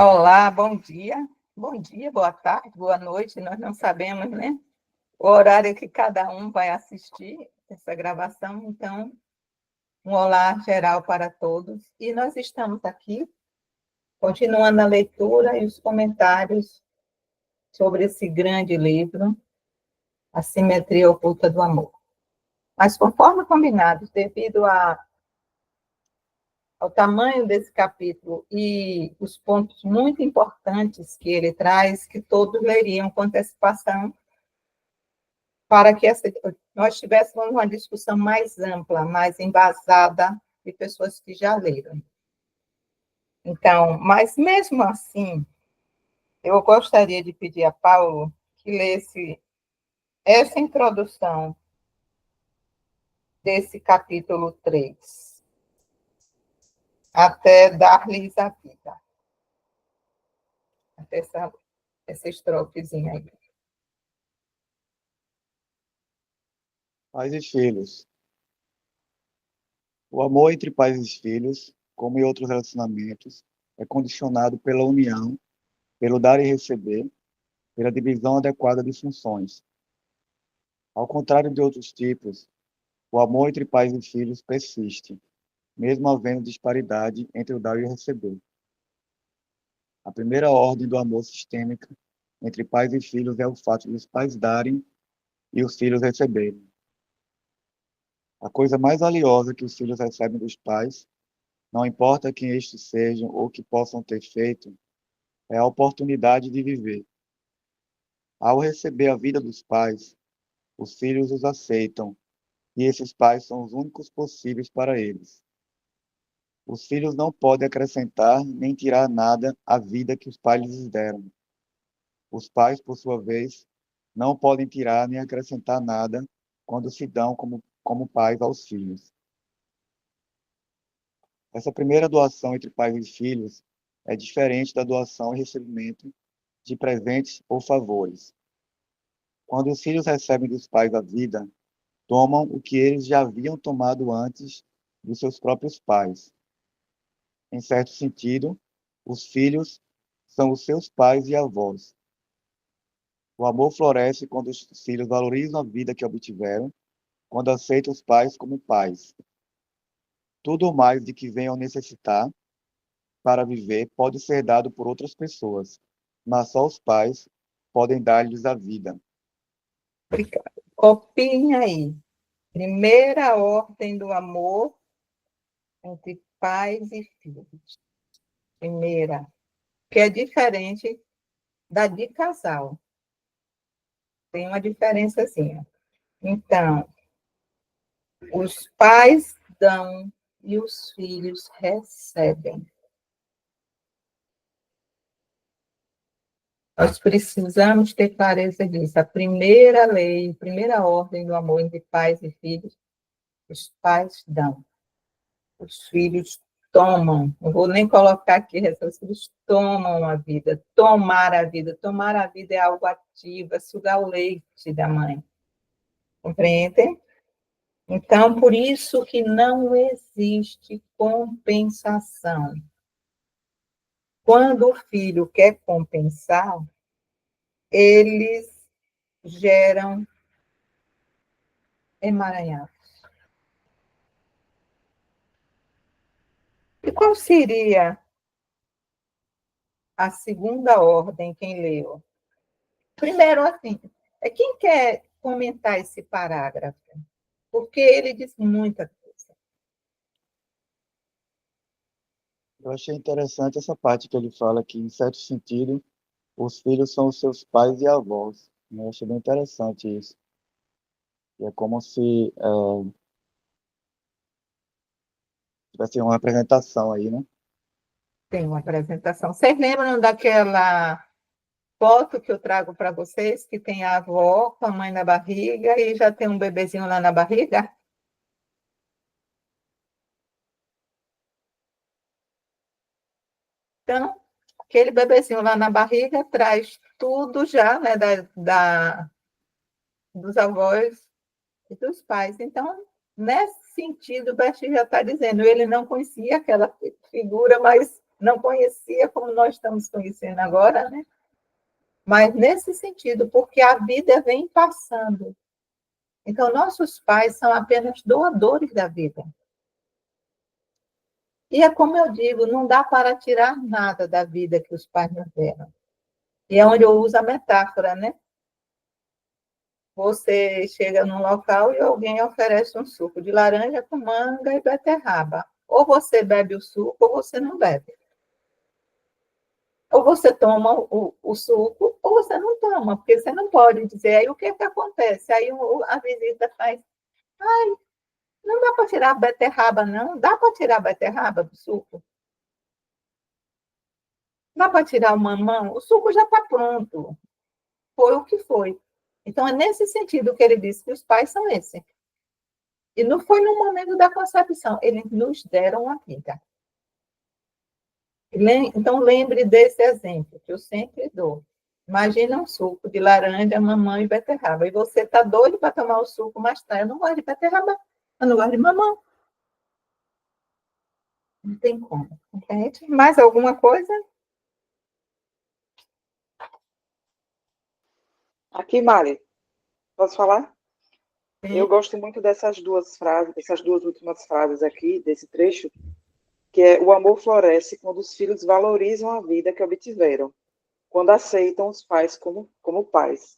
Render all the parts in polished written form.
Olá, bom dia. Bom dia, boa tarde, boa noite. Nós não sabemos, né? O horário que cada um vai assistir essa gravação. Então, um olá geral para todos. E nós estamos aqui, continuando a leitura e os comentários sobre esse grande livro, A Simetria Oculta do Amor. Mas, conforme combinado, devido ao tamanho desse capítulo e os pontos muito importantes que ele traz, que todos leriam com antecipação, para que nós tivéssemos uma discussão mais ampla, mais embasada de pessoas que já leram. Então, mas mesmo assim, eu gostaria de pedir a Paulo que lesse essa introdução desse capítulo 3, até dar-lhes a vida. Até essa estrofezinha aí. Pais e filhos. O amor entre pais e filhos, como em outros relacionamentos, é condicionado pela união, pelo dar e receber, pela divisão adequada de funções. Ao contrário de outros tipos, o amor entre pais e filhos persiste, mesmo havendo disparidade entre o dar e o receber. A primeira ordem do amor sistêmico entre pais e filhos é o fato de os pais darem e os filhos receberem. A coisa mais valiosa que os filhos recebem dos pais, não importa quem estes sejam ou que possam ter feito, é a oportunidade de viver. Ao receber a vida dos pais, os filhos os aceitam, e esses pais são os únicos possíveis para eles. Os filhos não podem acrescentar nem tirar nada à vida que os pais lhes deram. Os pais, por sua vez, não podem tirar nem acrescentar nada quando se dão como pais aos filhos. Essa primeira doação entre pais e filhos é diferente da doação e recebimento de presentes ou favores. Quando os filhos recebem dos pais a vida, tomam o que eles já haviam tomado antes dos seus próprios pais. Em certo sentido, os filhos são os seus pais e avós. O amor floresce quando os filhos valorizam a vida que obtiveram, quando aceitam os pais como pais. Tudo mais de que venham necessitar para viver pode ser dado por outras pessoas, mas só os pais podem dar-lhes a vida. Obrigada. Copiem aí. Primeira ordem do amor entre pais e filhos. Primeira, que é diferente da de casal. Tem uma diferençazinha. Então, os pais dão e os filhos recebem. Nós precisamos ter clareza disso. A primeira lei, a primeira ordem do amor entre pais e filhos, os pais dão, os filhos tomam. Não vou nem colocar aqui, os filhos tomam a vida, tomar a vida. Tomar a vida é algo ativo, é sugar o leite da mãe. Compreendem? Então, por isso que não existe compensação. Quando o filho quer compensar, eles geram emaranhado. E qual seria a segunda ordem, quem leu? Primeiro, assim, quem quer comentar esse parágrafo? Porque ele diz muita coisa. Eu achei interessante essa parte que ele fala que, em certo sentido, os filhos são os seus pais e avós. Eu achei bem interessante isso. E é como se tivesse uma apresentação aí, né? Tem uma apresentação. Vocês lembram daquela foto que eu trago para vocês, que tem a avó com a mãe na barriga e já tem um bebezinho lá na barriga? Então, aquele bebezinho lá na barriga traz tudo já, né, dos avós e dos pais. Então, nesse sentido, o Bert já está dizendo, ele não conhecia aquela figura, mas não conhecia como nós estamos conhecendo agora, né? Mas nesse sentido, porque a vida vem passando. Então, nossos pais são apenas doadores da vida. E é como eu digo, não dá para tirar nada da vida que os pais nos deram. E é onde eu uso a metáfora, né? Você chega num local e alguém oferece um suco de laranja com manga e beterraba. Ou você bebe o suco ou você não bebe. Ou você toma o suco ou você não toma, porque você não pode dizer. Aí o que, que acontece? Aí a visita faz, não dá para tirar a beterraba, não? Dá para tirar a beterraba do suco? Dá para tirar o mamão? O suco já está pronto. Foi o que foi. Então, é nesse sentido que ele disse que os pais são esses. E não foi no momento da concepção, eles nos deram a vida. Então, lembre desse exemplo, que eu sempre dou. Imagina um suco de laranja, mamão e beterraba. E você está doido para tomar o suco, mas tá, eu não gosto de beterraba, eu não gosto de mamão. Não tem como, entende? Mais alguma coisa? Aqui, Mari, posso falar? Eu Sim. gosto muito dessas duas frases, essas duas últimas frases aqui, desse trecho, que é: o amor floresce quando os filhos valorizam a vida que obtiveram, quando aceitam os pais como pais.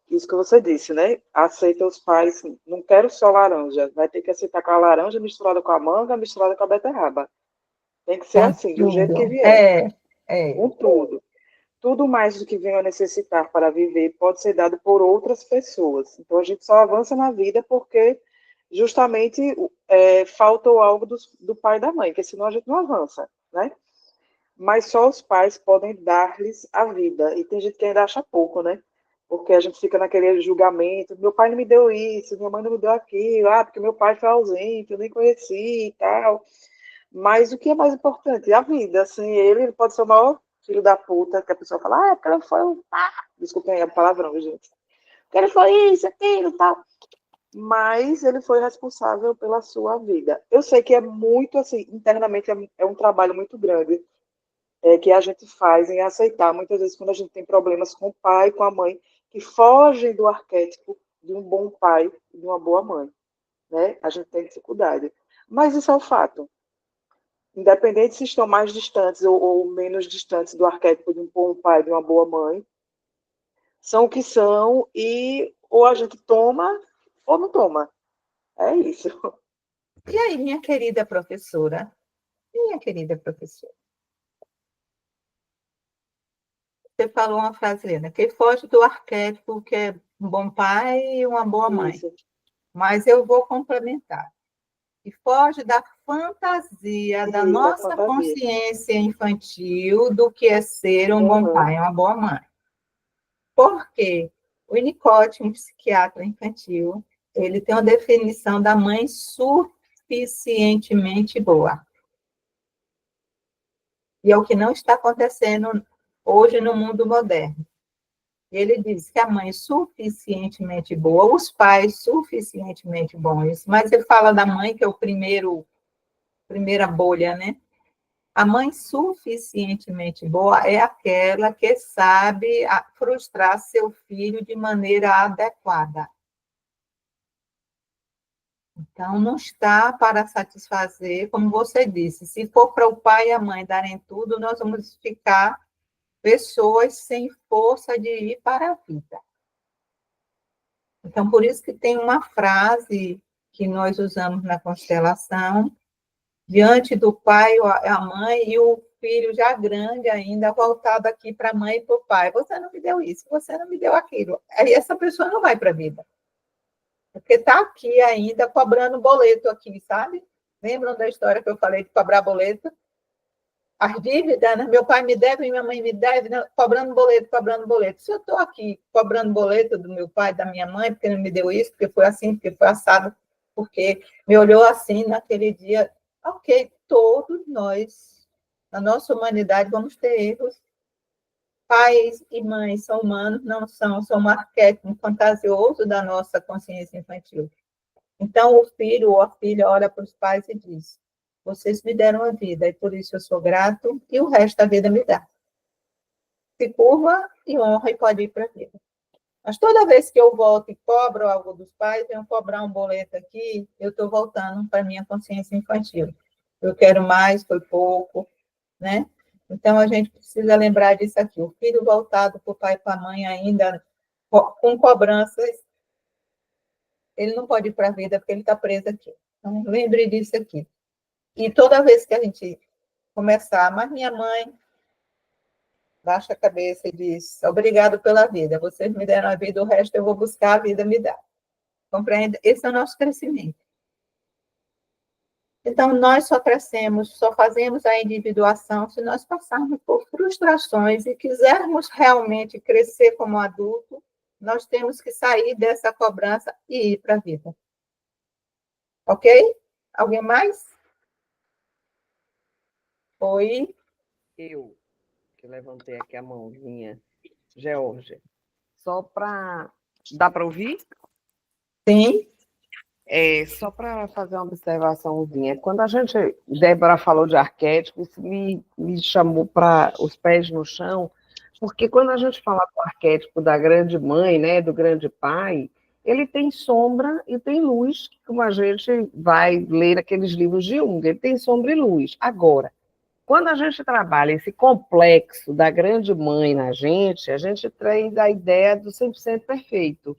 Isso que você disse, né? Aceita os pais, não quero só laranja, vai ter que aceitar com a laranja misturada com a manga, misturada com a beterraba. Tem que ser Com assim, do jeito que tudo. vier, É. com tudo. Tudo mais do que venho a necessitar para viver pode ser dado por outras pessoas. Então a gente só avança na vida porque justamente faltou algo do pai e da mãe, porque senão a gente não avança, né? Mas só os pais podem dar-lhes a vida. E tem gente que ainda acha pouco, né? Porque a gente fica naquele julgamento: meu pai não me deu isso, minha mãe não me deu aquilo, porque meu pai foi ausente, eu nem conheci e tal. Mas o que é mais importante? A vida. Assim, ele pode ser o maior filho da puta, que a pessoa fala, porque ele foi um. Desculpem aí a palavrão, gente. Porque ele foi isso, aquilo e tal. Mas ele foi responsável pela sua vida. Eu sei que é muito, assim, internamente é um trabalho muito grande que a gente faz em aceitar, muitas vezes, quando a gente tem problemas com o pai, com a mãe, que fogem do arquétipo de um bom pai e de uma boa mãe. Né? A gente tem dificuldade. Mas isso é o fato. Independente se estão mais distantes ou menos distantes do arquétipo de um bom pai, de uma boa mãe, são o que são e ou a gente toma ou não toma. É isso. E aí, minha querida professora? Minha querida professora, você falou uma frase linda, que foge do arquétipo que é um bom pai e uma boa mãe. Isso. Mas eu vou complementar. E foge da fantasia da E da nossa fantasia. consciência infantil do que é ser um bom Uhum. pai e uma boa mãe. Porque o Winnicott, um psiquiatra infantil, ele tem uma definição da mãe suficientemente boa. E é o que não está acontecendo hoje no mundo moderno. Ele diz que a mãe suficientemente boa, os pais suficientemente bons, mas ele fala da mãe, que é o primeira bolha, né? A mãe suficientemente boa é aquela que sabe frustrar seu filho de maneira adequada. Então, não está para satisfazer, como você disse, se for para o pai e a mãe darem tudo, nós vamos ficar pessoas sem força de ir para a vida. Então, por isso que tem uma frase que nós usamos na constelação, diante do pai, a mãe e o filho já grande ainda, voltado aqui para a mãe e para o pai. Você não me deu isso, você não me deu aquilo. Aí essa pessoa não vai para a vida. Porque está aqui ainda cobrando boleto aqui, sabe? Lembram da história que eu falei de cobrar boleto? As dívidas, né? Meu pai me deve, minha mãe me deve, né? Cobrando boleto, cobrando boleto. Se eu estou aqui cobrando boleto do meu pai, da minha mãe, porque não me deu isso, porque foi assim, porque foi assado, porque me olhou assim naquele dia, ok, todos nós, na nossa humanidade, vamos ter erros. Pais e mães são humanos, não são um arquétipo fantasioso da nossa consciência infantil. Então, o filho ou a filha olha para os pais e diz: Vocês me deram a vida, e por isso eu sou grato, e o resto da vida me dá. Se curva e honra e pode ir para a vida. Mas toda vez que eu volto e cobro algo dos pais, venho cobrar um boleto aqui, eu estou voltando para a minha consciência infantil. Eu quero mais, foi pouco, né? Então, a gente precisa lembrar disso aqui. O filho voltado para o pai e para a mãe ainda com cobranças, ele não pode ir para a vida porque ele está preso aqui. Então, lembre disso aqui. E toda vez que a gente começar, mas minha mãe, baixa a cabeça e diz, obrigado pela vida, vocês me deram a vida, o resto eu vou buscar, a vida me dá. Compreende? Esse é o nosso crescimento. Então, nós só crescemos, só fazemos a individuação se nós passarmos por frustrações e quisermos realmente crescer como adulto, nós temos que sair dessa cobrança e ir para a vida. Ok? Alguém mais? Oi? Eu, que levantei aqui a mãozinha, Georgia. Só para... Dá para ouvir? Sim. Só para fazer uma observaçãozinha. Quando a gente, Débora falou de arquétipo, isso me chamou para os pés no chão, porque quando a gente fala do arquétipo da grande mãe, né, do grande pai, ele tem sombra e tem luz, como a gente vai ler aqueles livros de Jung, ele tem sombra e luz. Agora, quando a gente trabalha esse complexo da grande mãe na gente, a gente traz a ideia do 100% perfeito.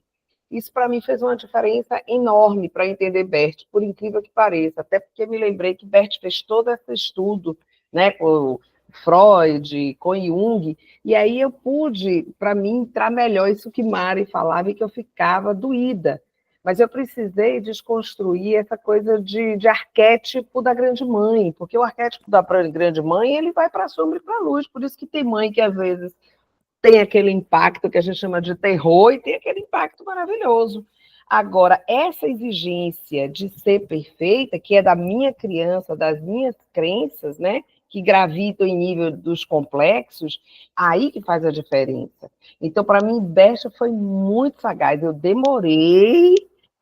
Isso, para mim, fez uma diferença enorme para entender Bert, por incrível que pareça, até porque me lembrei que Bert fez todo esse estudo, né, com Freud, com Jung, e aí eu pude, para mim, entrar melhor isso que Mari falava e que eu ficava doída. Mas eu precisei desconstruir essa coisa de arquétipo da grande mãe, porque o arquétipo da grande mãe, ele vai para a sombra e para a luz, por isso que tem mãe que, às vezes, tem aquele impacto que a gente chama de terror e tem aquele impacto maravilhoso. Agora, essa exigência de ser perfeita, que é da minha criança, das minhas crenças, né, que gravitam em nível dos complexos, aí que faz a diferença. Então, para mim, Besta foi muito sagaz. Eu demorei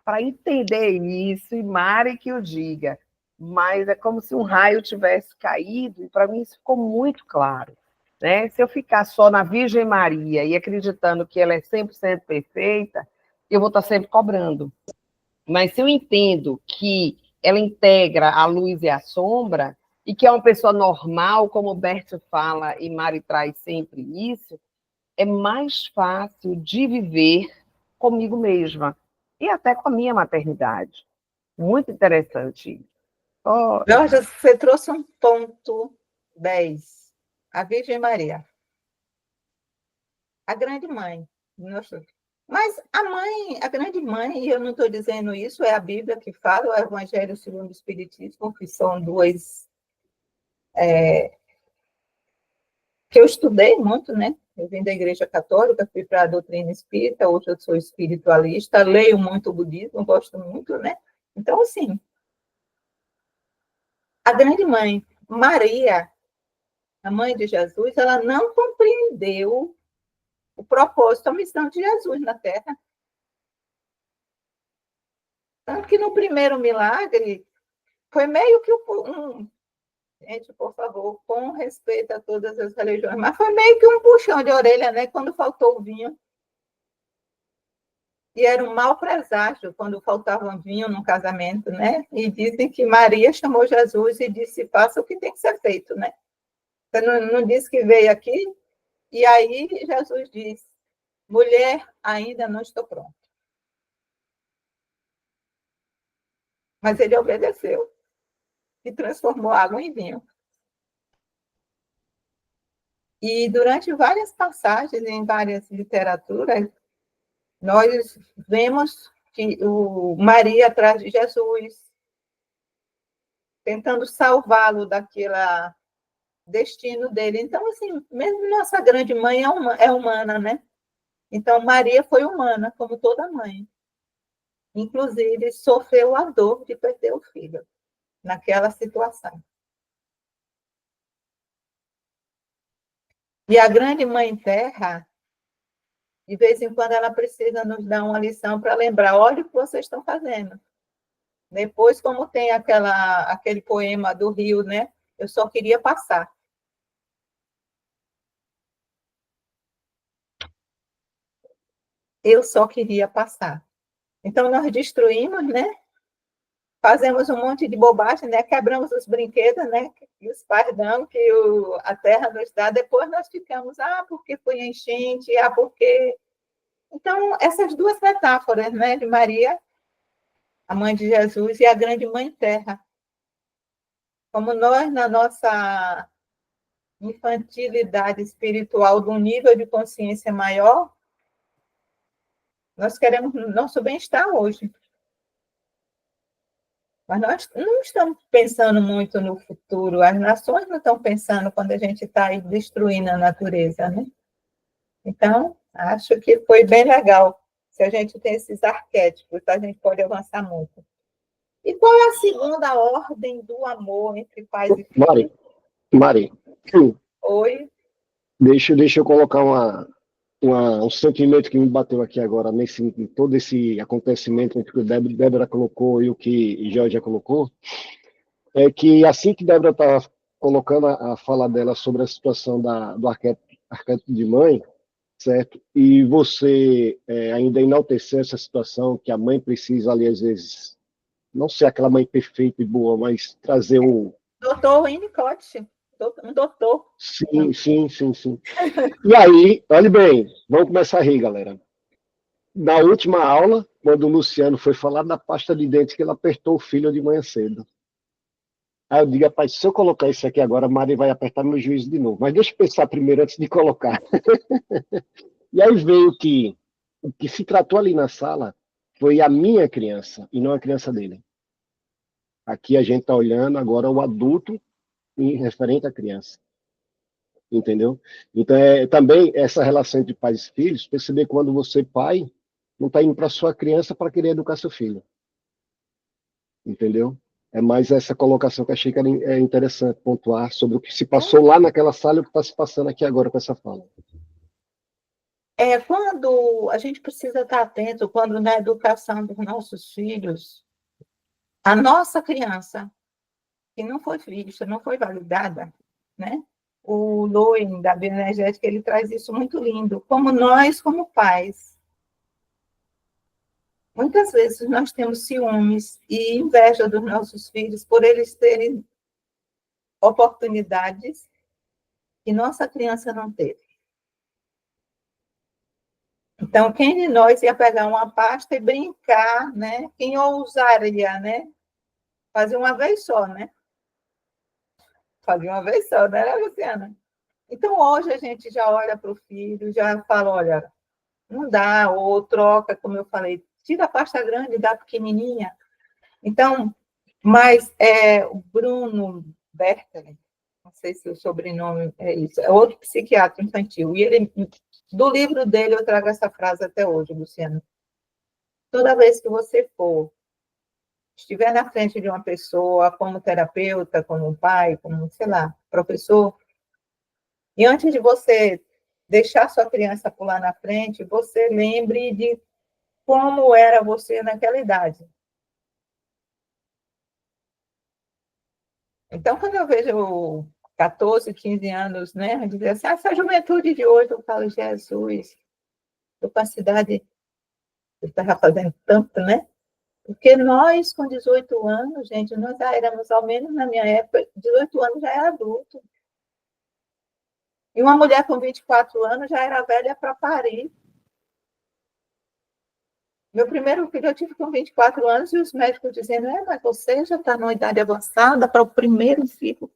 para entender isso, e Mari que o diga. Mas é como se um raio tivesse caído, e para mim isso ficou muito claro. Né? Se eu ficar só na Virgem Maria e acreditando que ela é 100% perfeita, eu vou estar sempre cobrando. Mas se eu entendo que ela integra a luz e a sombra, e que é uma pessoa normal, como o Bert fala, e Mari traz sempre isso, é mais fácil de viver comigo mesma, e até com a minha maternidade. Muito interessante isso. Oh, Jorge, você trouxe um ponto 10. A Virgem Maria. A grande mãe. Nossa. Mas a grande mãe, e eu não estou dizendo isso, é a Bíblia que fala, o Evangelho segundo o Espiritismo, que são duas que eu estudei muito, né? Eu vim da Igreja Católica, fui para a doutrina espírita, hoje eu sou espiritualista, leio muito o budismo, gosto muito, né? Então, assim, a grande mãe, Maria, a mãe de Jesus, ela não compreendeu o propósito, a missão de Jesus na Terra. Tanto que no primeiro milagre, foi meio que gente, por favor, com respeito a todas as religiões, mas foi meio que um puxão de orelha, né? Quando faltou o vinho. E era um mau presságio quando faltava vinho num casamento, né? E dizem que Maria chamou Jesus e disse: faça o que tem que ser feito, né? Você não disse que veio aqui? E aí Jesus diz: mulher, ainda não estou pronto. Mas ele obedeceu e transformou água em vinho. E durante várias passagens, em várias literaturas, nós vemos que Maria atrás de Jesus, tentando salvá-lo daquele destino dele. Então, assim, mesmo nossa grande mãe é humana, né? Então, Maria foi humana, como toda mãe. Inclusive, sofreu a dor de perder o filho naquela situação. E a grande mãe terra, de vez em quando, ela precisa nos dar uma lição para lembrar: olha o que vocês estão fazendo. Depois, como tem aquele poema do Rio, né? Eu só queria passar. Eu só queria passar. Então, nós destruímos, né? Fazemos um monte de bobagem, né? Quebramos os brinquedos, né? E os pais dão, que a terra nos dá. Depois nós ficamos, porque foi enchente, porque... Então, essas duas metáforas, né? De Maria, a mãe de Jesus, e a grande mãe terra. Como nós, na nossa infantilidade espiritual, de um nível de consciência maior, nós queremos nosso bem-estar hoje. Mas nós não estamos pensando muito no futuro, as nações não estão pensando quando a gente está aí destruindo a natureza, né? Então, acho que foi bem legal. Se a gente tem esses arquétipos, a gente pode avançar muito. E qual é a segunda ordem do amor entre pais e filhos? Mari, Oi? deixa eu colocar um sentimento que me bateu aqui agora, nesse todo esse acontecimento entre o que Débora colocou e o que Georgia colocou, é que assim que Débora estava colocando a fala dela sobre a situação do arquétipo de mãe, certo? E você ainda enaltecer essa situação, que a mãe precisa ali, às vezes, não ser aquela mãe perfeita e boa, mas trazer um... Doutor Winnicott, um doutor. Sim, sim, sim, sim. E aí, olhe bem, vamos começar a rir, galera. Na última aula, quando o Luciano foi falar da pasta de dentes, que ele apertou o filho de manhã cedo. Aí eu digo, rapaz, se eu colocar isso aqui agora, a Mari vai apertar meu juízo de novo. Mas deixa eu pensar primeiro antes de colocar. E aí veio que o que se tratou ali na sala foi a minha criança, e não a criança dele. Aqui a gente está olhando agora o adulto em referente à criança. Entendeu? Então, também essa relação entre pais e filhos, perceber quando você, pai, não está indo para sua criança para querer educar seu filho. Entendeu? É mais essa colocação que achei que era interessante pontuar sobre o que se passou lá naquela sala e o que está se passando aqui agora com essa fala. Quando a gente precisa estar atento, quando na educação dos nossos filhos, a nossa criança, que não foi vista, não foi validada, né? O Lowen, da bioenergética, ele traz isso muito lindo. Como nós, como pais, muitas vezes nós temos ciúmes e inveja dos nossos filhos por eles terem oportunidades que nossa criança não teve. Então, quem de nós ia pegar uma pasta e brincar, né? Quem ousaria, né? Fazer uma vez só, né? Fazer uma vez só, né, Luciana? Então, hoje a gente já olha para o filho, já fala, olha, não dá, ou troca, como eu falei, tira a pasta grande e dá a pequenininha. Então, mas o Bruno Bertoli, não sei se o sobrenome é isso, é outro psiquiatra infantil, e ele, do livro dele eu trago essa frase até hoje, Luciano. Toda vez que você estiver na frente de uma pessoa, como terapeuta, como pai, como, sei lá, professor, e antes de você deixar sua criança pular na frente, você lembre de como era você naquela idade. Então, quando eu vejo 14, 15 anos, né, dizer assim, essa juventude de hoje, eu falo, Jesus, eu com a cidade, eu estava fazendo tanto, né? Porque nós, com 18 anos, gente, nós já éramos, ao menos na minha época, 18 anos já era adulto. E uma mulher com 24 anos já era velha para parir. Meu primeiro filho eu tive com 24 anos e os médicos dizendo, mas você já está numa idade avançada para o primeiro filho.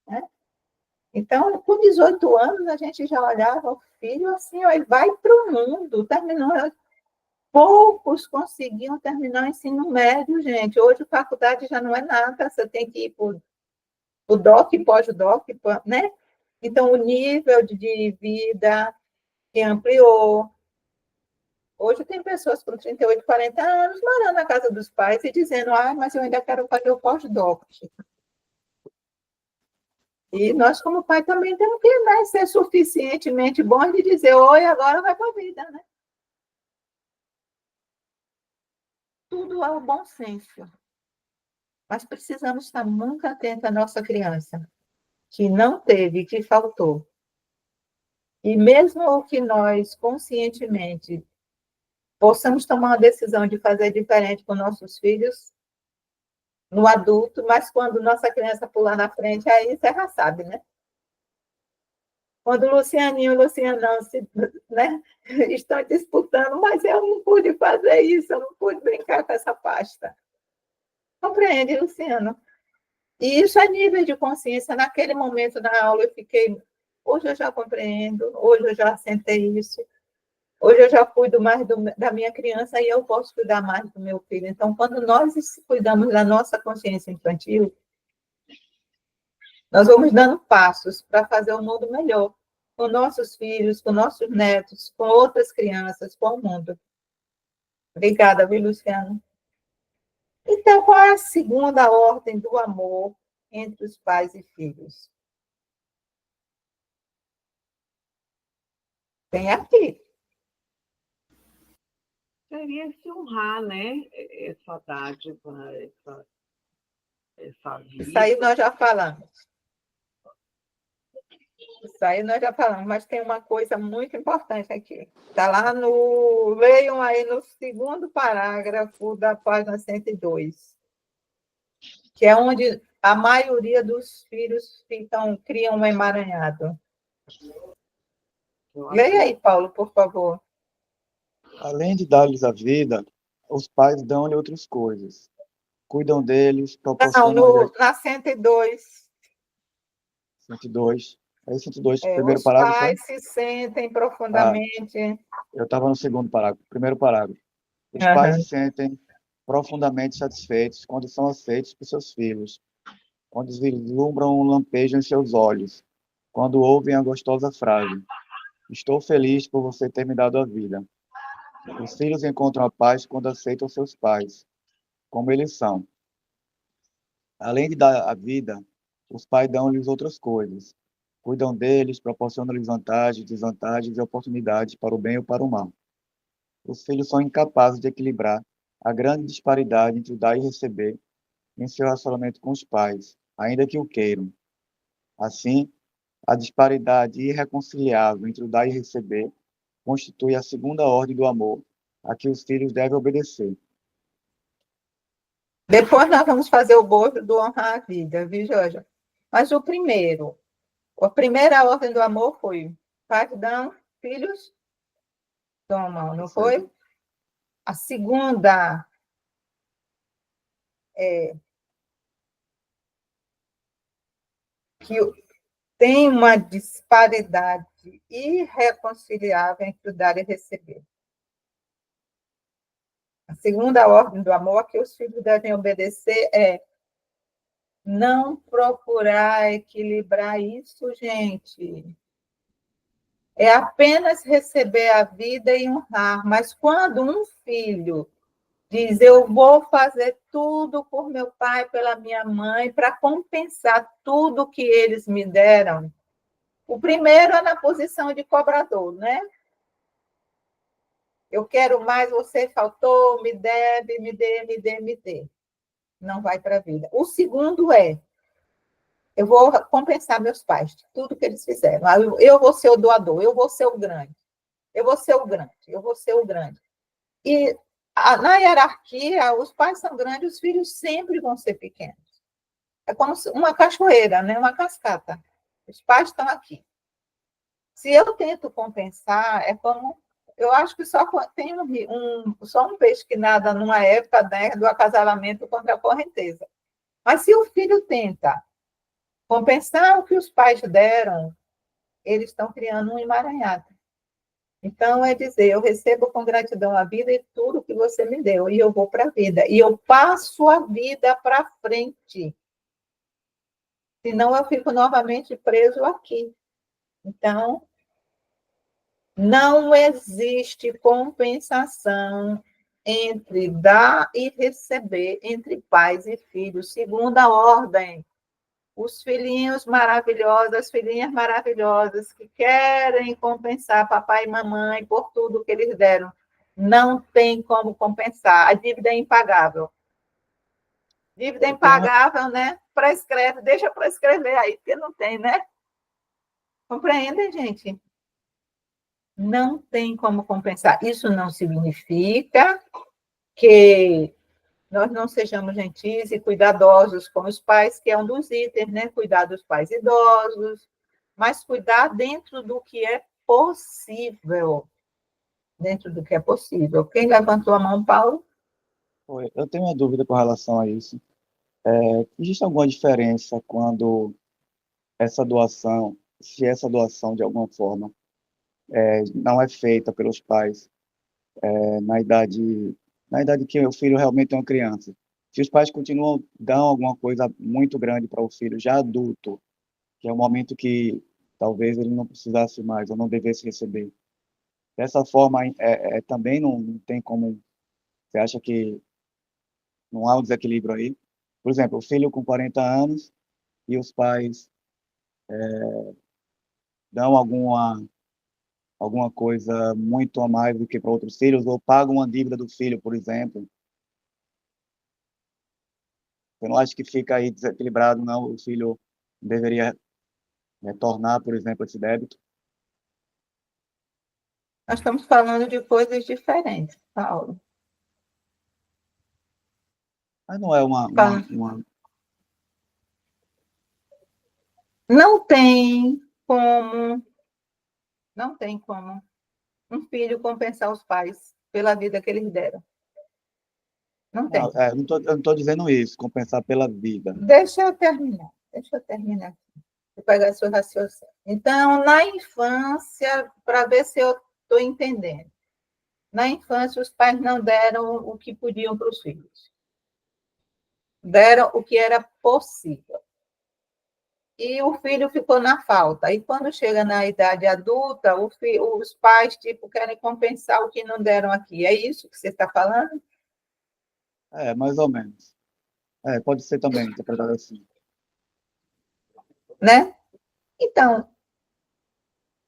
Né? Então, com 18 anos, a gente já olhava o filho assim, ó, ele vai para o mundo, terminou. Poucos conseguiam terminar o ensino médio, gente. Hoje, a faculdade já não é nada, você tem que ir para o DOC, pós-DOC, né? Então, o nível de vida que ampliou. Hoje tem pessoas com 38, 40 anos morando na casa dos pais e dizendo, mas eu ainda quero fazer o pós-doc. E nós, como pai, também temos que, né, ser suficientemente bons de dizer, oi, agora vai para a vida, né? tudo ao bom senso. Mas precisamos estar muito atentos à nossa criança, que não teve, que faltou. E mesmo que nós, conscientemente, possamos tomar uma decisão de fazer diferente com nossos filhos, no adulto, mas quando nossa criança pular na frente, aí você já sabe, né? Quando o Lucianinho e o Lucianão né, estão disputando, mas eu não pude fazer isso, eu não pude brincar com essa pasta. Compreende, Luciano? E isso é nível de consciência. Naquele momento da aula, eu fiquei. Hoje eu já compreendo, hoje eu já sentei isso, hoje eu já cuido mais da minha criança e eu posso cuidar mais do meu filho. Então, quando nós cuidamos da nossa consciência infantil, nós vamos dando passos para fazer o mundo melhor, com nossos filhos, com nossos netos, com outras crianças, com o mundo. Obrigada, viu, Luciano? Então, qual é a segunda ordem do amor entre os pais e filhos? Tem aqui. Seria se honrar, né? Essa dádiva, essa vida. Isso aí nós já falamos. Isso aí nós já falamos, mas tem uma coisa muito importante aqui. Está lá no. Leiam aí no segundo parágrafo da página 102, que é onde a maioria dos filhos criam um emaranhado. Leia aí, Paulo, por favor. Além de dar-lhes a vida, os pais dão-lhe outras coisas. Cuidam deles, Não, proporcionam... na 102. 102. Aí 102, primeiro Os parágrafo. pais se sentem profundamente. Eu estava no segundo parágrafo, primeiro parágrafo. Os Aham. pais se sentem profundamente satisfeitos quando são aceitos por seus filhos, quando vislumbram um lampejo em seus olhos, quando ouvem a gostosa frase: "Estou feliz por você ter me dado a vida." Os filhos encontram a paz quando aceitam seus pais, como eles são. Além de dar a vida, os pais dão-lhes outras coisas. Cuidam deles, proporcionam-lhes vantagens, desvantagens e oportunidades para o bem ou para o mal. Os filhos são incapazes de equilibrar a grande disparidade entre o dar e receber em seu relacionamento com os pais, ainda que o queiram. Assim, a disparidade irreconciliável entre o dar e receber constitui a segunda ordem do amor a que os filhos devem obedecer. Depois nós vamos fazer o bolo do honrar a vida, viu, Jorge? Mas a primeira ordem do amor foi: pais dão, filhos tomam, não foi? A segunda é que tem uma disparidade irreconciliável entre o dar e receber. A segunda ordem do amor que os filhos devem obedecer é não procurar equilibrar isso, gente. É apenas receber a vida e honrar. Mas quando um filho diz: eu vou fazer tudo por meu pai, pela minha mãe, para compensar tudo que eles me deram, o primeiro é na posição de cobrador, né? Eu quero mais, você faltou, me deve, me dê, me dê, me dê. Não vai para a vida. O segundo é: eu vou compensar meus pais, tudo que eles fizeram. Eu vou ser o doador, eu vou ser o grande. Eu vou ser o grande, eu vou ser o grande. E na hierarquia, os pais são grandes, os filhos sempre vão ser pequenos. É como uma cachoeira, né? Uma cascata. Os pais estão aqui. Se eu tento compensar, é como... Eu acho que só tem só um peixe que nada numa época, né, do acasalamento contra a correnteza. Mas se o filho tenta compensar o que os pais deram, eles estão criando um emaranhado. Então, é dizer: eu recebo com gratidão a vida e tudo que você me deu, e eu vou para a vida. E eu passo a vida para frente. Senão, eu fico novamente preso aqui. Então, não existe compensação entre dar e receber, entre pais e filhos. Segunda ordem. Os filhinhos maravilhosos, as filhinhas maravilhosas que querem compensar papai e mamãe por tudo que eles deram, Não tem como compensar. A dívida é impagável. Dívida é impagável, né? Prescreve, deixa prescrever aí, porque não tem, né? Compreendem, gente? Não tem como compensar. Isso não significa que nós não sejamos gentis e cuidadosos com os pais, que é um dos itens, né? Cuidar dos pais idosos, mas cuidar dentro do que é possível. Dentro do que é possível. Quem levantou a mão, Paulo? Eu tenho uma dúvida com relação a isso. Existe alguma diferença quando essa doação, se essa doação de alguma forma não é feita pelos pais na idade que o filho realmente é uma criança? Se os pais continuam dando alguma coisa muito grande para o filho já adulto, que é o momento que talvez ele não precisasse mais ou não devesse receber. Dessa forma, também não tem como. Você acha que não há um desequilíbrio aí? Por exemplo, o filho com 40 anos e os pais dão alguma coisa muito a mais do que para outros filhos, ou pagam uma dívida do filho, por exemplo. Eu não acho que fica aí desequilibrado, não. O filho deveria retornar, por exemplo, esse débito. Nós estamos falando de coisas diferentes, Paulo. Mas não é Não tem como, não tem como um filho compensar os pais pela vida que eles deram. Não tem. eu não estou dizendo isso, compensar pela vida. Deixa eu terminar. Vou pegar seu raciocínio. Então, na infância, para ver se eu estou entendendo. Na infância, os pais não deram o que podiam para os filhos. Deram o que era possível. E o filho ficou na falta. E quando chega na idade adulta, os pais querem compensar o que não deram aqui. É isso que você está falando? Mais ou menos. Pode ser também interpretado assim. Né? Então,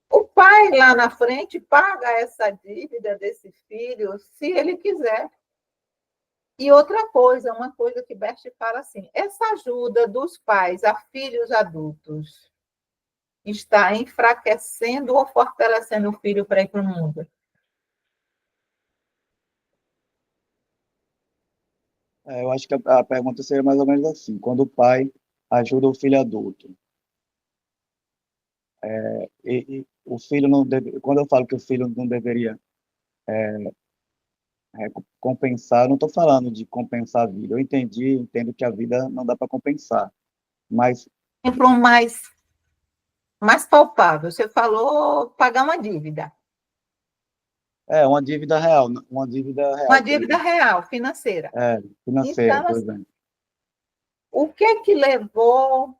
o pai lá na frente paga essa dívida desse filho se ele quiser. E outra coisa, uma coisa que Bert fala assim, essa ajuda dos pais a filhos adultos está enfraquecendo ou fortalecendo o filho para ir para o mundo? Eu acho que a pergunta seria mais ou menos assim: quando o pai ajuda o filho adulto, e o filho não deve, quando eu falo que o filho não deveria compensar, eu não estou falando de compensar a vida. Eu entendo que a vida não dá para compensar, mas Exemplo mais palpável, você falou pagar uma dívida. uma dívida real, uma dívida real, Uma por dívida exemplo. real, financeira. Financeira, Então, por assim, exemplo. o que levou...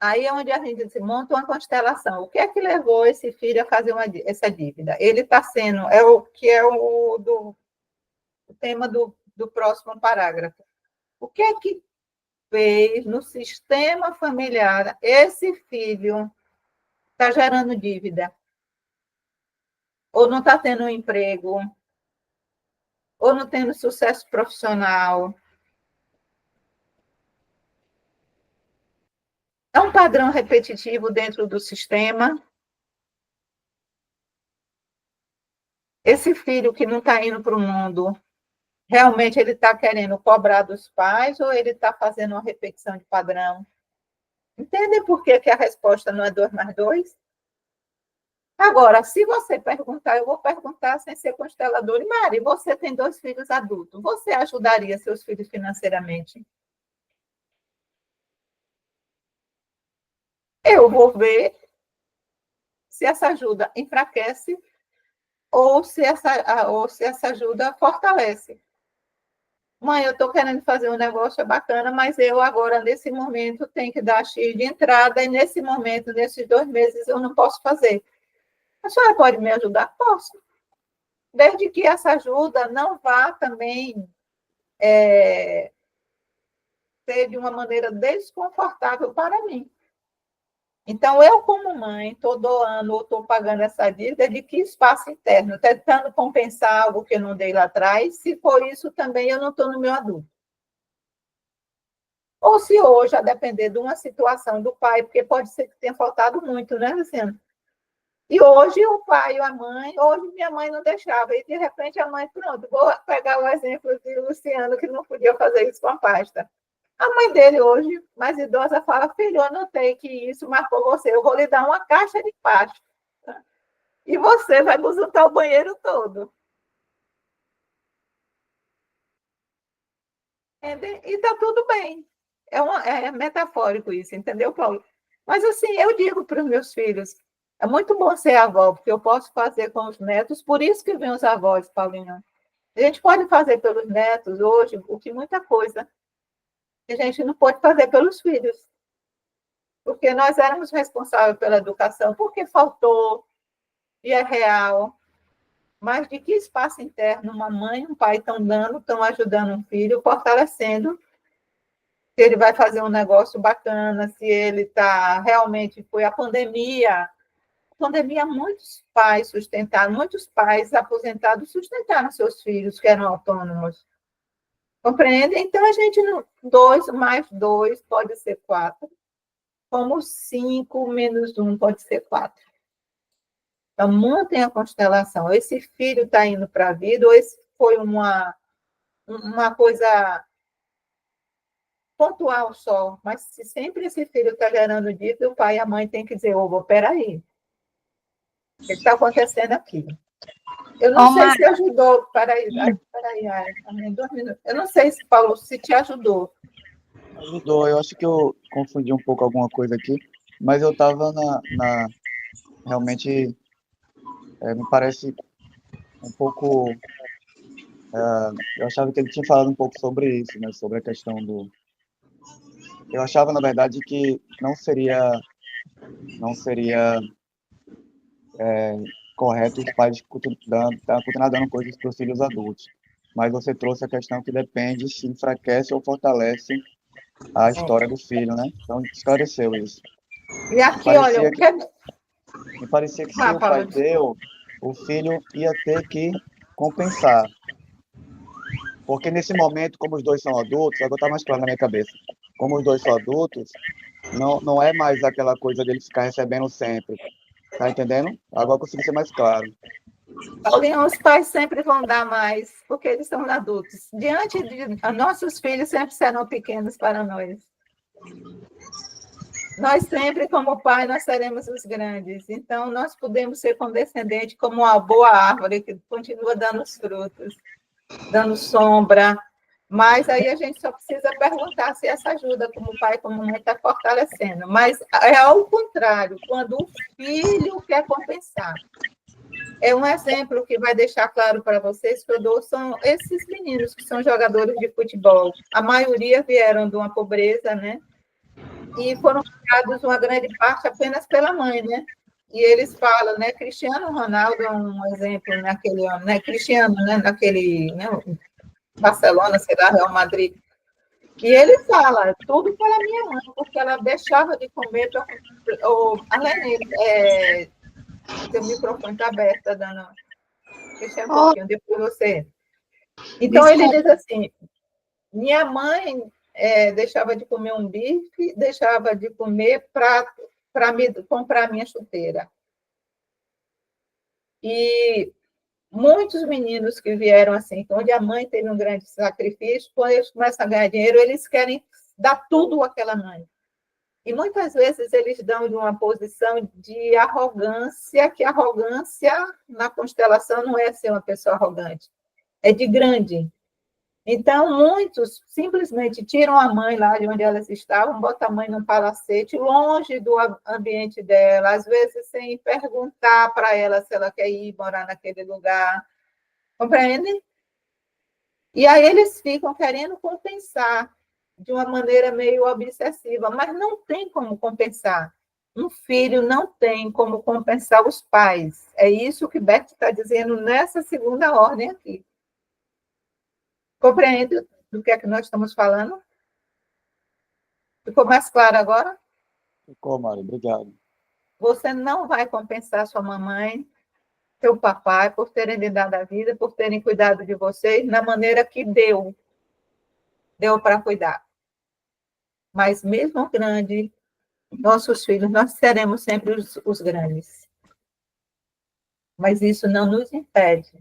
Aí é onde a gente se monta uma constelação. O que é que levou esse filho a fazer essa dívida? Ele está sendo... o tema do próximo parágrafo. O que é que fez no sistema familiar esse filho está gerando dívida? Ou não está tendo um emprego? Ou não tendo sucesso profissional? É um padrão repetitivo dentro do sistema. Esse filho que não está indo para o mundo, realmente ele está querendo cobrar dos pais ou ele está fazendo uma repetição de padrão? Entendem por que a resposta não é 2 mais 2? Agora, se você perguntar, eu vou perguntar sem ser constelador. Mari, você tem 2 filhos adultos. Você ajudaria seus filhos financeiramente? Eu vou ver se essa ajuda enfraquece ou se essa ajuda fortalece. Mãe, eu estou querendo fazer um negócio bacana, mas eu agora, nesse momento, tenho que dar X de entrada, e nesse momento, nesses 2 meses, eu não posso fazer. A senhora pode me ajudar? Posso. Desde que essa ajuda não vá também ser de uma maneira desconfortável para mim. Então, eu, como mãe, estou doando ou estou pagando essa dívida de que espaço interno? Tentando compensar algo que eu não dei lá atrás. Se for isso, também eu não estou no meu adulto. Ou se hoje, a depender de uma situação do pai, porque pode ser que tenha faltado muito, né, Luciana? E hoje o pai e a mãe, hoje minha mãe não deixava, e de repente a mãe, pronto, vou pegar o exemplo de Luciano, que não podia fazer isso com a pasta. A mãe dele hoje, mais idosa, fala, filho, eu notei que isso marcou você, eu vou lhe dar uma caixa de pasta. E você vai buzutar o banheiro todo. E está tudo bem. É metafórico isso, entendeu, Paulo? Mas, assim, eu digo para os meus filhos, é muito bom ser avó, porque eu posso fazer com os netos, por isso que vem os avós, Paulinho. A gente pode fazer pelos netos hoje, o que muita coisa a gente não pode fazer pelos filhos. Porque nós éramos responsáveis pela educação, porque faltou, e é real. Mas de que espaço interno uma mãe e um pai estão dando, estão ajudando um filho, fortalecendo se ele vai fazer um negócio bacana, se ele está realmente, foi a pandemia, muitos pais sustentaram, muitos pais aposentados sustentaram seus filhos que eram autônomos. Compreende? Então, a gente, 2 mais 2 pode ser 4, como 5 menos 1 pode ser 4. Então, montem a constelação. Esse filho está indo para a vida, ou esse foi uma coisa pontual só, mas se sempre esse filho está gerando dívida, o pai e a mãe têm que dizer, ô, peraí, o que está acontecendo aqui? Eu não sei se ajudou, peraí, 2 minutos. Eu não sei se, Paulo, se te ajudou. Ajudou, eu acho que eu confundi um pouco alguma coisa aqui, mas eu estava realmente, me parece um pouco, eu achava que ele tinha falado um pouco sobre isso, né, sobre a questão eu achava, na verdade, que não seria correto os pais continuar dando coisas para os filhos adultos, mas você trouxe a questão que depende se enfraquece ou fortalece a história do filho, né? Então, esclareceu isso. E aqui, olha, o que é... Me parecia que se o pai deu, o filho ia ter que compensar. Porque nesse momento, como os dois são adultos, agora está mais claro na minha cabeça, como os dois são adultos, não é mais aquela coisa dele ficar recebendo sempre. Tá entendendo? Agora eu consegui ser mais claro. Paulinho, os pais sempre vão dar mais, porque eles são adultos. Diante de nossos filhos sempre serão pequenos para nós. Nós sempre, como pai, nós seremos os grandes. Então, nós podemos ser condescendentes como uma boa árvore que continua dando os frutos, dando sombra. Mas aí a gente só precisa perguntar se essa ajuda, como pai, como mãe, está fortalecendo. Mas é ao contrário, quando o filho quer compensar. É um exemplo que vai deixar claro para vocês que eu dou, são esses meninos que são jogadores de futebol. A maioria vieram de uma pobreza, né? E foram criados uma grande parte apenas pela mãe, né? E eles falam, né? Cristiano Ronaldo é um exemplo naquele ano, né? Cristiano, né? Naquele, né? Barcelona, sei lá, Real Madrid. E ele fala, tudo pela minha mãe, porque ela deixava de comer para... Além, seu microfone está aberto, tá dando... Deixa um pouquinho, depois você... Então, ele diz assim, minha mãe deixava de comer um bife, deixava de comer para me comprar minha chuteira. E muitos meninos que vieram assim, onde a mãe teve um grande sacrifício, quando eles começam a ganhar dinheiro, eles querem dar tudo àquela mãe. E muitas vezes eles dão de uma posição de arrogância, que arrogância na constelação não é ser uma pessoa arrogante, é de grande. Então, muitos simplesmente tiram a mãe lá de onde elas estavam, botam a mãe num palacete, longe do ambiente dela, às vezes sem perguntar para ela se ela quer ir morar naquele lugar. Compreende? E aí eles ficam querendo compensar de uma maneira meio obsessiva, mas não tem como compensar. Um filho não tem como compensar os pais. É isso que Bert está dizendo nessa segunda ordem aqui. Compreende do que é que nós estamos falando? Ficou mais claro agora? Ficou, Mário. Obrigado. Você não vai compensar sua mamãe, seu papai, por terem lhe dado a vida, por terem cuidado de vocês na maneira que deu para cuidar. Mas mesmo grande, nossos filhos, nós seremos sempre os grandes. Mas isso não nos impede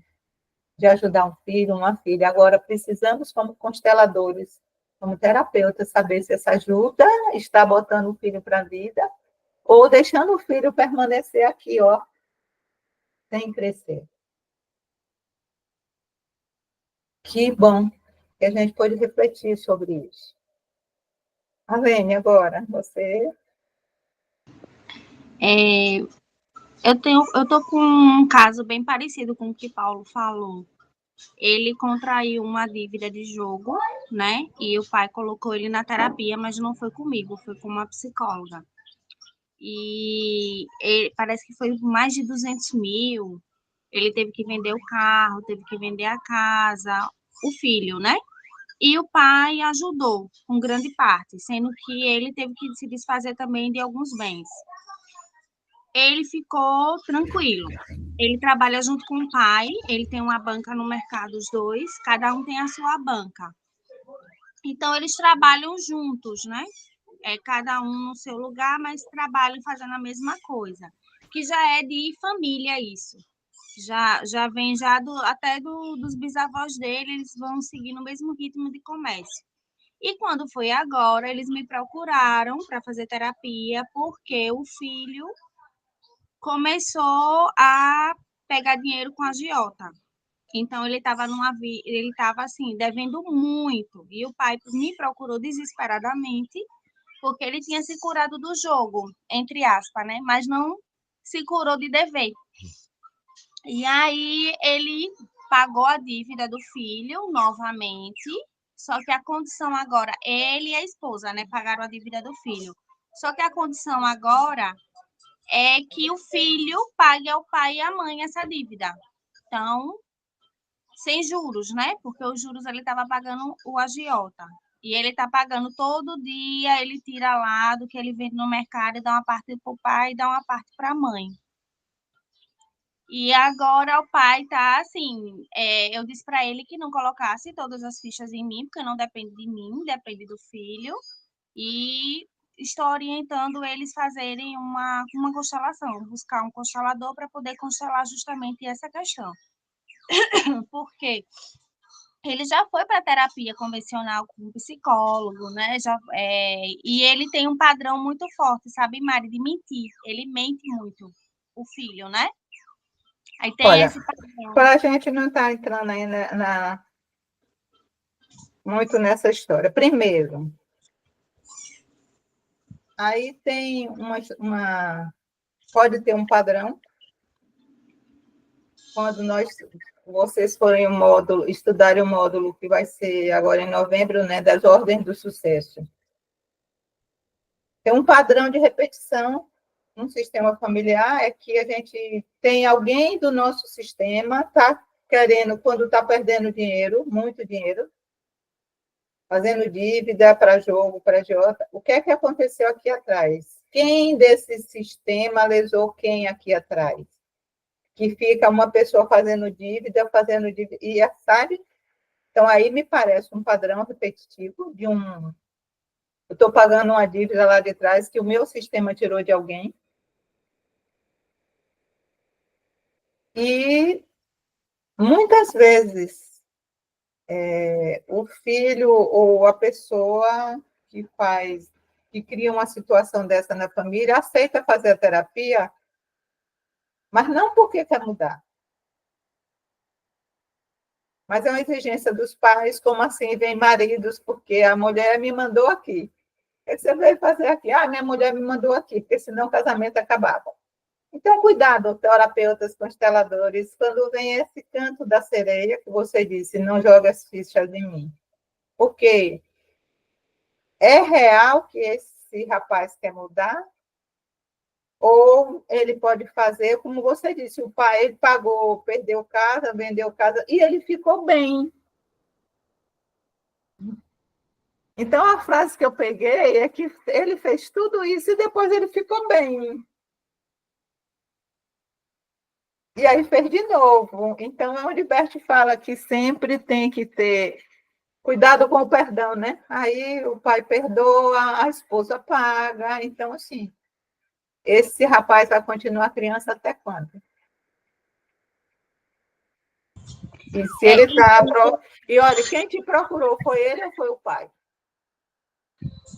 de ajudar um filho, uma filha. Agora, precisamos, como consteladores, como terapeutas, saber se essa ajuda está botando o filho para a vida ou deixando o filho permanecer aqui, ó, sem crescer. Que bom que a gente pode refletir sobre isso. Alene, agora, você... Eu tô com um caso bem parecido com o que Paulo falou. Ele contraiu uma dívida de jogo, né? E o pai colocou ele na terapia, mas não foi comigo, foi com uma psicóloga. E parece que foi mais de 200 mil. Ele teve que vender o carro, teve que vender a casa, o filho, né? E o pai ajudou com grande parte, sendo que ele teve que se desfazer também de alguns bens. Ele ficou tranquilo. Ele trabalha junto com o pai, ele tem uma banca no mercado, os dois, cada um tem a sua banca. Então, eles trabalham juntos, né? Cada um no seu lugar, mas trabalham fazendo a mesma coisa. Que já é de família isso. Já vem até dos bisavós dele, eles vão seguir no mesmo ritmo de comércio. E quando foi agora, eles me procuraram para fazer terapia, porque o filho começou a pegar dinheiro com a agiota. Então, ele estava assim, devendo muito. E o pai me procurou desesperadamente, porque ele tinha se curado do jogo, entre aspas, né? Mas não se curou de dever. E aí, ele pagou a dívida do filho novamente, só que a condição agora, ele e a esposa, né, pagaram a dívida do filho. Só que a condição agora é que o filho pague ao pai e à mãe essa dívida. Então, sem juros, né? Porque os juros ele estava pagando o agiota. E ele está pagando todo dia, ele tira lá do que ele vende no mercado e dá uma parte para o pai e dá uma parte para a mãe. E agora o pai tá assim, eu disse para ele que não colocasse todas as fichas em mim, porque não depende de mim, depende do filho. E estou orientando eles fazerem uma constelação, buscar um constelador para poder constelar justamente essa questão. Porque ele já foi para terapia convencional com um psicólogo, né? E ele tem um padrão muito forte, sabe, Mari, de mentir. Ele mente muito, o filho, né? Aí tem Olha, esse padrão. para a gente não estar entrando aí muito nessa história. Primeiro, aí tem pode ter um padrão. Quando vocês forem estudarem o módulo que vai ser agora em novembro, né, das ordens do sucesso. Tem um padrão de repetição no sistema familiar, é que a gente tem alguém do nosso sistema, está querendo, quando está perdendo dinheiro, muito dinheiro, fazendo dívida para jogo, para agiota. O que é que aconteceu aqui atrás? Quem desse sistema lesou quem aqui atrás? Que fica uma pessoa fazendo dívida, e sabe? Então, aí me parece um padrão repetitivo de eu estou pagando uma dívida lá de trás que o meu sistema tirou de alguém. E muitas vezes o filho ou a pessoa que cria uma situação dessa na família, aceita fazer a terapia, mas não porque quer mudar. Mas é uma exigência dos pais, como assim vem maridos, porque a mulher me mandou aqui. O que você veio fazer aqui? Ah, minha mulher me mandou aqui, porque senão o casamento acabava. Então, cuidado, terapeutas, consteladores, quando vem esse canto da sereia, que você disse, não joga as fichas em mim. Porque é real que esse rapaz quer mudar? Ou ele pode fazer, como você disse, o pai ele pagou, perdeu casa, vendeu casa, e ele ficou bem. Então, a frase que eu peguei é que ele fez tudo isso e depois ele ficou bem. E aí fez de novo. Então, é onde Bert fala que sempre tem que ter cuidado com o perdão, né? Aí o pai perdoa, a esposa paga. Então, assim, esse rapaz vai continuar criança até quando? E se ele está. E olha, quem te procurou foi ele ou foi o pai?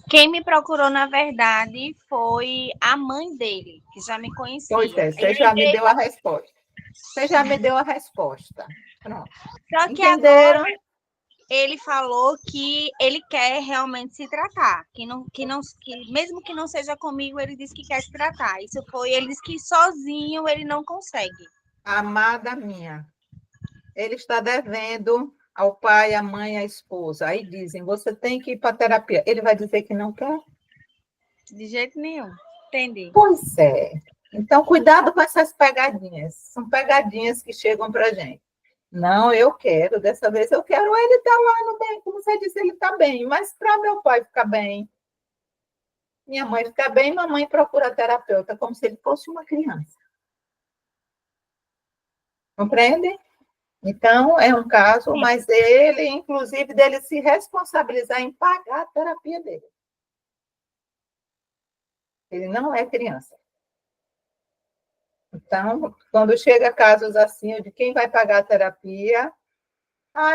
Quem me procurou, na verdade, foi a mãe dele, que já me conhecia. Pois é, você já me deu a resposta. Você já me deu a resposta. Pronto. Só que Entenderam? agora ele falou que ele quer realmente se tratar, que mesmo que não seja comigo, ele disse que quer se tratar. Isso foi, ele disse que sozinho ele não consegue. Amada minha, ele está devendo ao pai, à mãe, à esposa. Aí dizem, você tem que ir para terapia. Ele vai dizer que não quer? De jeito nenhum. Entendi. Pois é. Então, cuidado com essas pegadinhas. São pegadinhas que chegam para a gente. Não, eu quero, dessa vez eu quero. Ele está lá no bem, como você disse, ele está bem. Mas para meu pai ficar bem, minha mãe ficar bem, mamãe procura terapeuta, como se ele fosse uma criança. Compreende? Então, é um caso, mas ele, inclusive, dele se responsabilizar em pagar a terapia dele. Ele não é criança. Então, quando chega casos assim, de quem vai pagar a terapia,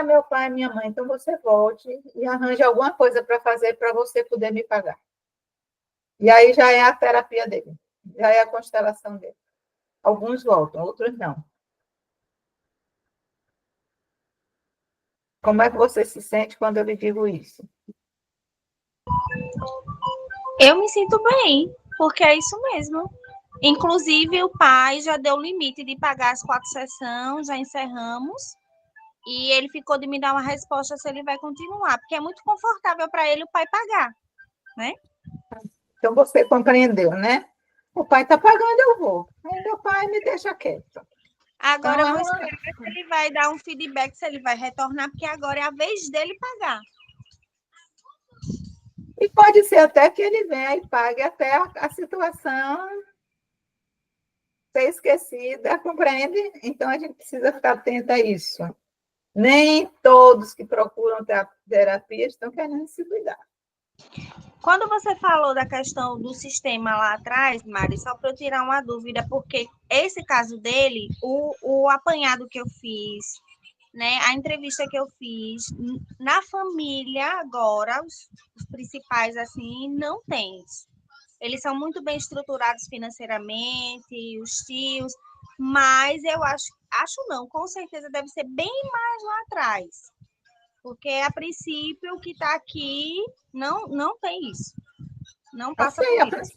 meu pai, minha mãe, então você volte e arranje alguma coisa para fazer para você poder me pagar. E aí já é a terapia dele, já é a constelação dele. Alguns voltam, outros não. Como é que você se sente quando eu lhe digo isso? Eu me sinto bem, porque é isso mesmo. Inclusive, o pai já deu o limite de pagar as 4 sessões, já encerramos. E ele ficou de me dar uma resposta se ele vai continuar, porque é muito confortável para ele o pai pagar, né? Então, você compreendeu, né? O pai está pagando, eu vou. Aí meu pai me deixa quieto. Agora Então, eu vou esperar se ele vai dar um feedback, se ele vai retornar, porque agora é a vez dele pagar. E pode ser até que ele venha e pague até a situação ser esquecida, compreende? Então, a gente precisa ficar atento a isso. Nem todos que procuram terapia estão querendo se cuidar. Quando você falou da questão do sistema lá atrás, Mari, só para eu tirar uma dúvida, porque esse caso dele, o apanhado que eu fiz, né, a entrevista que eu fiz, na família agora, os principais, assim, não tem. Eles são muito bem estruturados financeiramente, os tios, mas eu acho não, com certeza deve ser bem mais lá atrás. Porque, a princípio, o que está aqui não tem isso. Não passa por isso.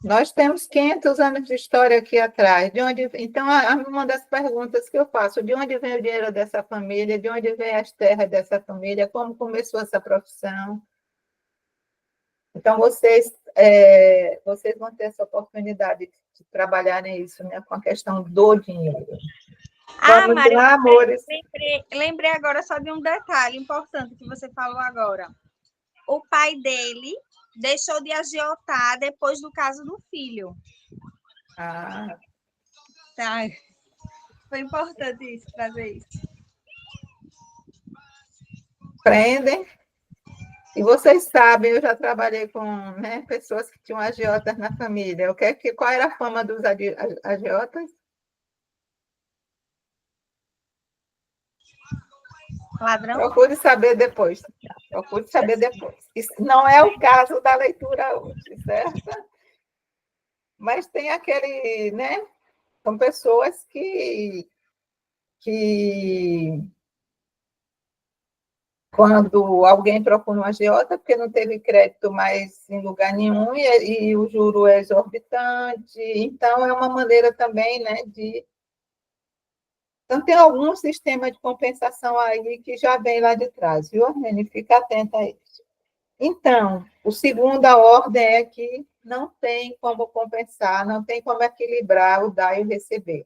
Nós temos 500 anos de história aqui atrás. Então, uma das perguntas que eu faço, de onde vem o dinheiro dessa família? De onde vem as terras dessa família? Como começou essa profissão? Então, vocês vão ter essa oportunidade de trabalharem isso, né, com a questão do dinheiro. Vamos Mari, lá, amores. Lembrei agora só de um detalhe importante que você falou agora. O pai dele deixou de agiotar depois do caso do filho. Tá. Foi importante isso, trazer isso. Prendem. E vocês sabem, eu já trabalhei com, né, pessoas que tinham agiotas na família. Qual era a fama dos agiotas? Ladrão? Procure saber depois. Procure saber depois. Isso não é o caso da leitura hoje, certo? Mas tem aquele, né? São pessoas que quando alguém procura um agiota, porque não teve crédito mais em lugar nenhum, e o juro é exorbitante, então é uma maneira também, né, de... Então, tem algum sistema de compensação aí que já vem lá de trás, viu, Arlene? Fica atenta a isso. Então, a segunda ordem é que não tem como compensar, não tem como equilibrar o dar e o receber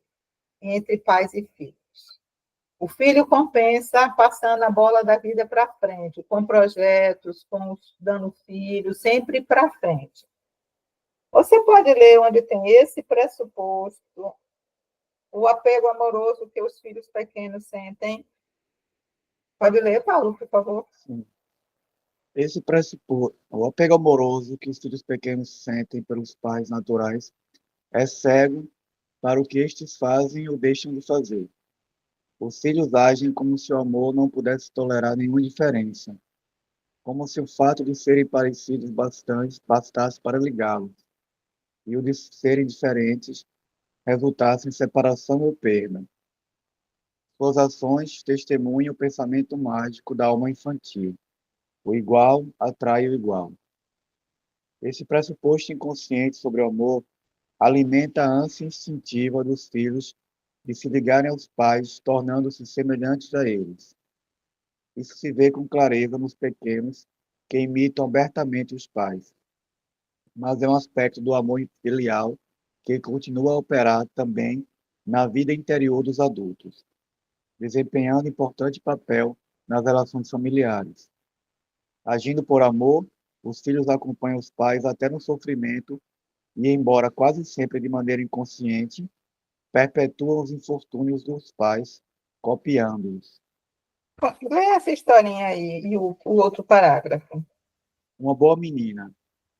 entre pais e filhos. O filho compensa passando a bola da vida para frente, com projetos, dando filhos, sempre para frente. Você pode ler onde tem esse pressuposto, o apego amoroso que os filhos pequenos sentem. Pode ler, Paulo, por favor. Sim. Esse pressuposto, o apego amoroso que os filhos pequenos sentem pelos pais naturais é cego para o que estes fazem ou deixam de fazer. Os filhos agem como se o amor não pudesse tolerar nenhuma diferença, como se o fato de serem parecidos bastante bastasse para ligá-los, e o de serem diferentes resultasse em separação ou perda. Suas ações testemunham o pensamento mágico da alma infantil. O igual atrai o igual. Esse pressuposto inconsciente sobre o amor alimenta a ânsia instintiva dos filhos de se ligarem aos pais, tornando-se semelhantes a eles. Isso se vê com clareza nos pequenos que imitam abertamente os pais. Mas é um aspecto do amor filial que continua a operar também na vida interior dos adultos, desempenhando importante papel nas relações familiares. Agindo por amor, os filhos acompanham os pais até no sofrimento e, embora quase sempre de maneira inconsciente, perpetuam os infortúnios dos pais, copiando-os. Lê essa historinha aí e o outro parágrafo. Uma boa menina,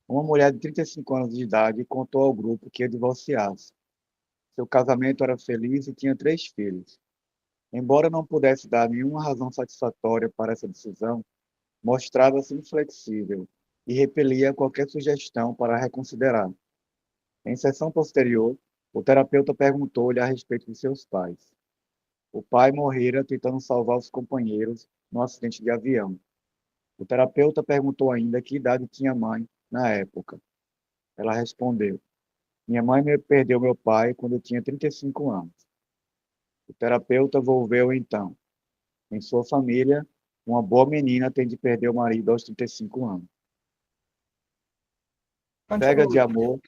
uma mulher de 35 anos de idade, contou ao grupo que ia divorciar-se. Seu casamento era feliz e tinha 3 filhos. Embora não pudesse dar nenhuma razão satisfatória para essa decisão, mostrava-se inflexível e repelia qualquer sugestão para reconsiderar. Em sessão posterior, o terapeuta perguntou-lhe a respeito de seus pais. O pai morrera tentando salvar os companheiros no acidente de avião. O terapeuta perguntou ainda que idade tinha a mãe na época. Ela respondeu: minha mãe perdeu meu pai quando eu tinha 35 anos. O terapeuta volveu então. Em sua família, uma boa menina tem de perder o marido aos 35 anos. Cega de amor,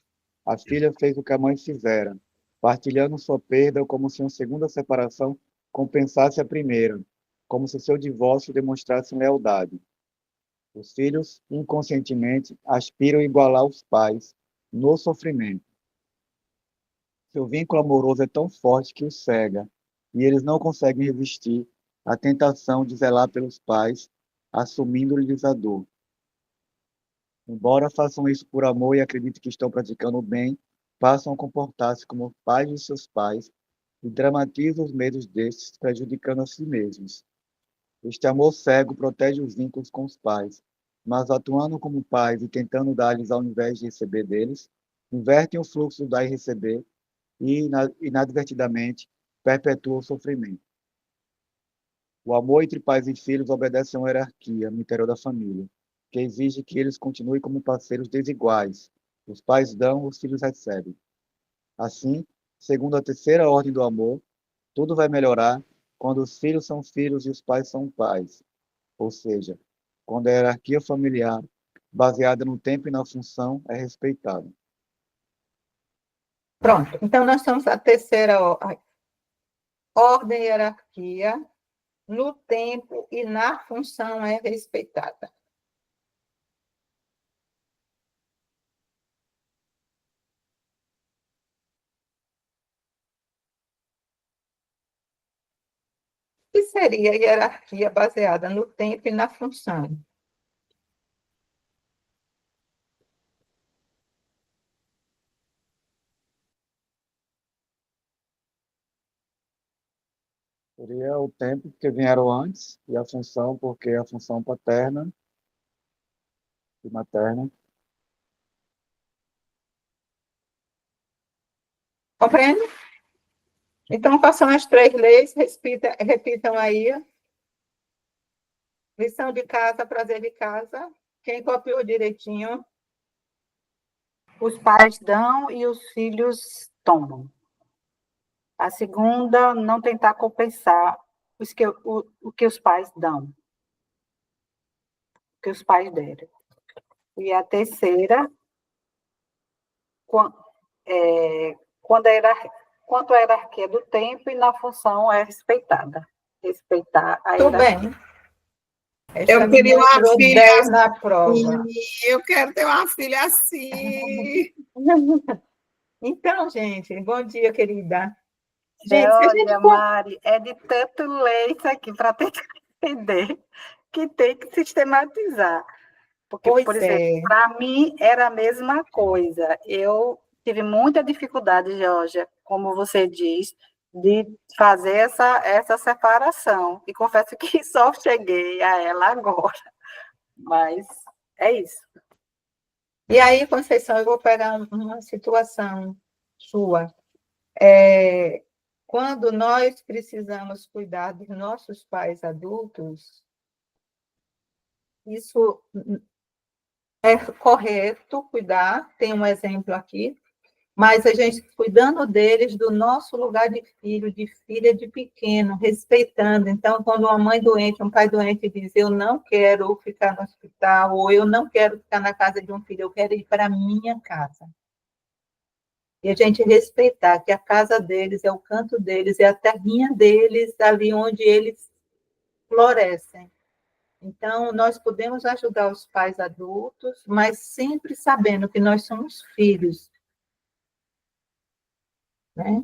a filha fez o que a mãe fizera, partilhando sua perda como se uma segunda separação compensasse a primeira, como se seu divórcio demonstrasse lealdade. Os filhos, inconscientemente, aspiram a igualar os pais no sofrimento. Seu vínculo amoroso é tão forte que os cega, e eles não conseguem resistir à tentação de zelar pelos pais, assumindo-lhes a dor. Embora façam isso por amor e acreditem que estão praticando o bem, passam a comportar-se como pais de seus pais e dramatizam os medos destes, prejudicando a si mesmos. Este amor cego protege os vínculos com os pais, mas atuando como pais e tentando dar-lhes ao invés de receber deles, invertem o fluxo do dar e receber e, inadvertidamente, perpetuam o sofrimento. O amor entre pais e filhos obedece a uma hierarquia no interior da família, que exige que eles continuem como parceiros desiguais. Os pais dão, os filhos recebem. Assim, segundo a terceira ordem do amor, tudo vai melhorar quando os filhos são filhos e os pais são pais. Ou seja, quando a hierarquia familiar, baseada no tempo e na função, é respeitada. Pronto. Então, nós estamos na terceira ordem, hierarquia, no tempo e na função é respeitada. O que seria a hierarquia baseada no tempo e na função? Seria o tempo porque vieram antes e a função porque a função paterna e materna. Compreende? Então, quais são as 3 leis? Repitam aí. Lição de casa, prazer de casa. Quem copiou direitinho? Os pais dão e os filhos tomam. A segunda, não tentar compensar o que os pais dão, o que os pais deram. E a terceira, quanto a hierarquia do tempo e na função é respeitada. respeitar. Tudo Ainda bem. Esta Eu queria menina uma tirou filha 10 na prova. assim. Eu quero ter uma filha assim. Então, gente, bom dia, querida. Gente, se a gente olha, Mari, é de tanto ler isso aqui para tentar entender que tem que sistematizar. Porque, por Pois exemplo, é. para mim era a mesma coisa. Eu tive muita dificuldade, Georgia, como você diz, de fazer essa separação. E confesso que só cheguei a ela agora. Mas é isso. E aí, Conceição, eu vou pegar uma situação sua. Quando nós precisamos cuidar dos nossos pais adultos, isso é correto cuidar, tem um exemplo aqui, mas a gente cuidando deles do nosso lugar de filho, de filha, de pequeno, respeitando. Então, quando uma mãe doente, um pai doente diz, eu não quero ficar no hospital, ou eu não quero ficar na casa de um filho, eu quero ir para a minha casa. E a gente respeitar que a casa deles é o canto deles, é a terrinha deles, ali onde eles florescem. Então, nós podemos ajudar os pais adultos, mas sempre sabendo que nós somos filhos, né?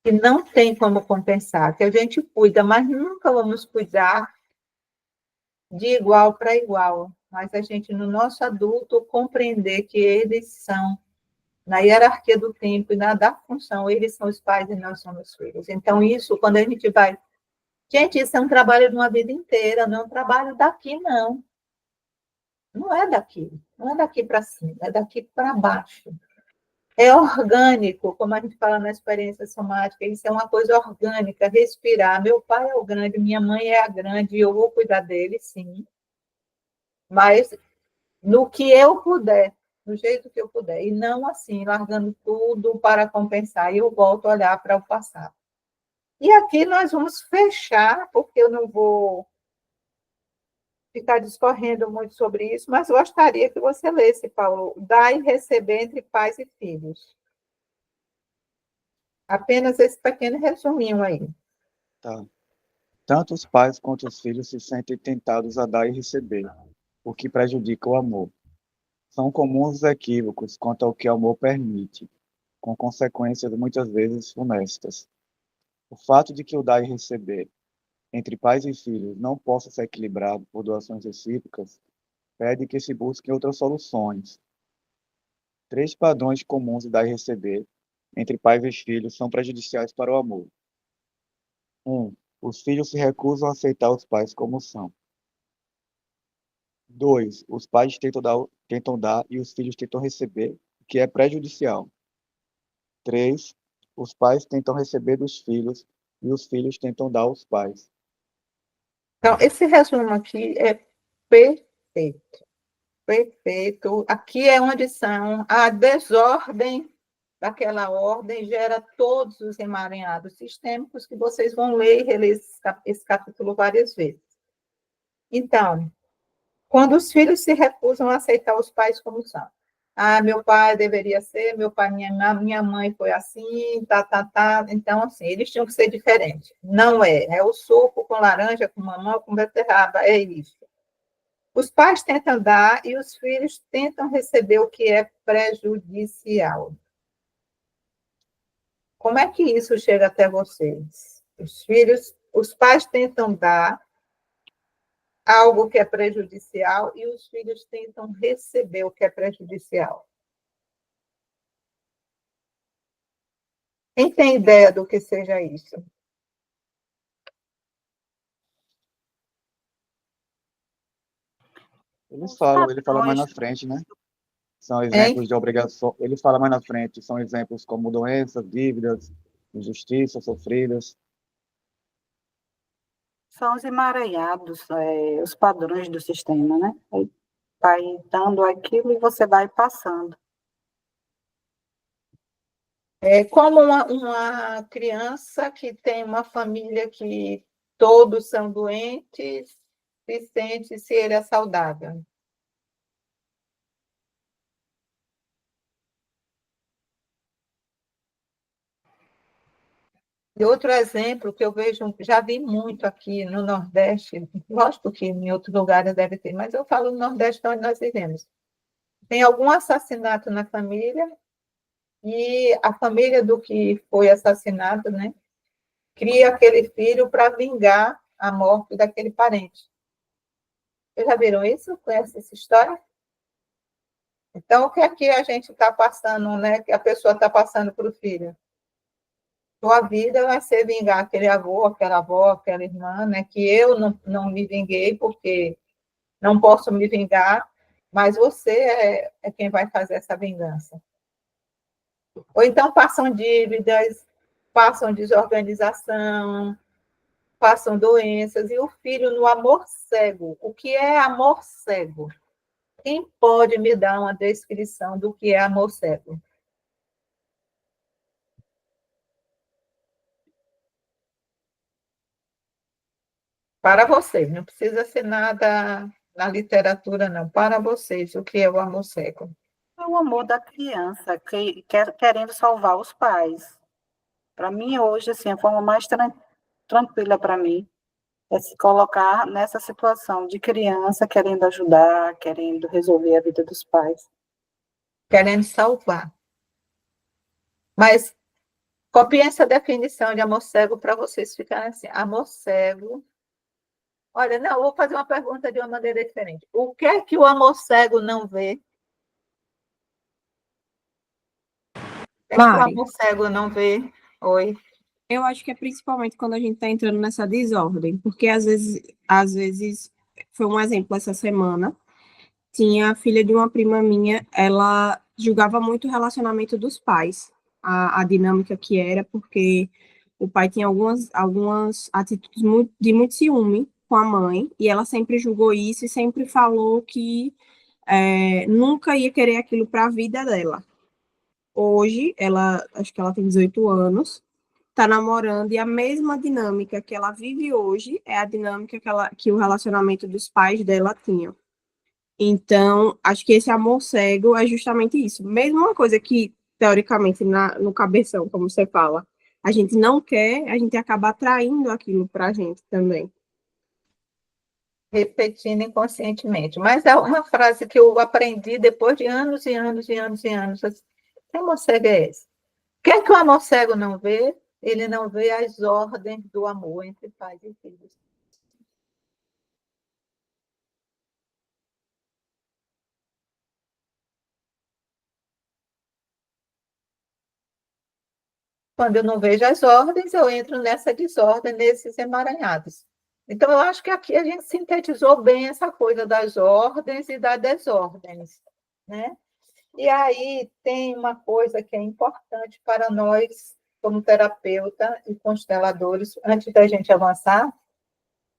Que não tem como compensar, que a gente cuida, mas nunca vamos cuidar de igual para igual. Mas a gente, no nosso adulto, compreender que eles são, na hierarquia do tempo e da função, eles são os pais e nós somos os filhos. Então, isso, quando a gente vai... Gente, isso é um trabalho de uma vida inteira, não é um trabalho daqui, não. Não é daqui. Não é daqui para cima, é daqui para baixo. É orgânico, como a gente fala na experiência somática, isso é uma coisa orgânica, respirar. Meu pai é o grande, minha mãe é a grande, e eu vou cuidar dele, sim. Mas no que eu puder, do jeito que eu puder, e não assim, largando tudo para compensar, e eu volto a olhar para o passado. E aqui nós vamos fechar, porque eu não vou ficar discorrendo muito sobre isso, mas gostaria que você lesse, Paulo, dar e receber entre pais e filhos. Apenas esse pequeno resuminho aí. Tá. Tanto os pais quanto os filhos se sentem tentados a dar e receber, o que prejudica o amor. São comuns os equívocos quanto ao que o amor permite, com consequências muitas vezes funestas. O fato de que o dar e receber entre pais e filhos não possa ser equilibrado por doações recíprocas pede que se busquem outras soluções. Três padrões comuns de dar e receber entre pais e filhos são prejudiciais para o amor. 1. Os filhos se recusam a aceitar os pais como são. 2. Os pais tentam dar e os filhos tentam receber, o que é prejudicial. 3. Os pais tentam receber dos filhos e os filhos tentam dar aos pais. Então, esse resumo aqui é perfeito. Perfeito. Aqui é onde são a desordem daquela ordem gera todos os emaranhados sistêmicos que vocês vão ler e reler esse capítulo várias vezes. Então, quando os filhos se recusam a aceitar os pais como são. Ah, meu pai deveria ser, meu pai, minha mãe foi assim, tá. Então, assim, eles tinham que ser diferentes. Não é. É o suco com laranja, com mamão, com beterraba, é isso. Os pais tentam dar e os filhos tentam receber o que é prejudicial. Como é que isso chega até vocês? Os pais tentam dar algo que é prejudicial e os filhos tentam receber o que é prejudicial. Quem tem ideia do que seja isso? Ele fala mais na frente, né? São Hein? exemplos de obrigação. Ele fala mais na frente, são exemplos como doenças, dívidas, injustiças sofridas. São os emaranhados, os padrões do sistema, né? Aí vai dando aquilo e você vai passando. É como uma criança que tem uma família que todos são doentes e sente se ele é saudável. E outro exemplo que eu vejo, já vi muito aqui no Nordeste, lógico que em outros lugares deve ter, mas eu falo no Nordeste onde nós vivemos. Tem algum assassinato na família e a família do que foi assassinado, né, cria aquele filho para vingar a morte daquele parente. Vocês já viram isso? Conhece essa história? Então, o que é que a gente está passando, né? Que a pessoa está passando para o filho? Sua vida vai ser vingar aquele avô, aquela avó, aquela irmã, né? Que eu não me vinguei porque não posso me vingar, mas você é quem vai fazer essa vingança. Ou então passam dívidas, passam desorganização, passam doenças, e o filho no amor cego. O que é amor cego? Quem pode me dar uma descrição do que é amor cego? Para vocês, não precisa ser nada na literatura, não. Para vocês, o que é o amor cego? É o amor da criança, querendo salvar os pais. Para mim, hoje, assim, a forma mais tranquila para mim é se colocar nessa situação de criança querendo ajudar, querendo resolver a vida dos pais. Querendo salvar. Mas copiem essa definição de amor cego para vocês ficarem assim. Amor cego. Olha, não, eu vou fazer uma pergunta de uma maneira diferente. O que é que o amor cego não vê? O que é que o Mari, amor cego não vê? Oi. eu acho que é principalmente quando a gente está entrando nessa desordem, porque às vezes, foi um exemplo essa semana, tinha a filha de uma prima minha, ela julgava muito o relacionamento dos pais, a dinâmica que era, porque o pai tinha algumas atitudes de muito ciúme com a mãe, e ela sempre julgou isso e sempre falou que nunca ia querer aquilo para a vida dela. Hoje, acho que ela tem 18 anos, tá namorando, e a mesma dinâmica que ela vive hoje é a dinâmica que o relacionamento dos pais dela tinha. Então, acho que esse amor cego é justamente isso. Mesmo uma coisa que, teoricamente, no cabeção, como você fala, a gente não quer, a gente acaba atraindo aquilo pra gente também. Repetindo inconscientemente. Mas é uma frase que eu aprendi depois de anos e anos e anos e anos. Assim, que amor cego é esse? O que é que o amor cego não vê? Ele não vê as ordens do amor entre pais e filhos. Quando eu não vejo as ordens, eu entro nessa desordem, nesses emaranhados. Então, eu acho que aqui a gente sintetizou bem essa coisa das ordens e das desordens, né? E aí tem uma coisa que é importante para nós, como terapeuta e consteladores, antes da gente avançar,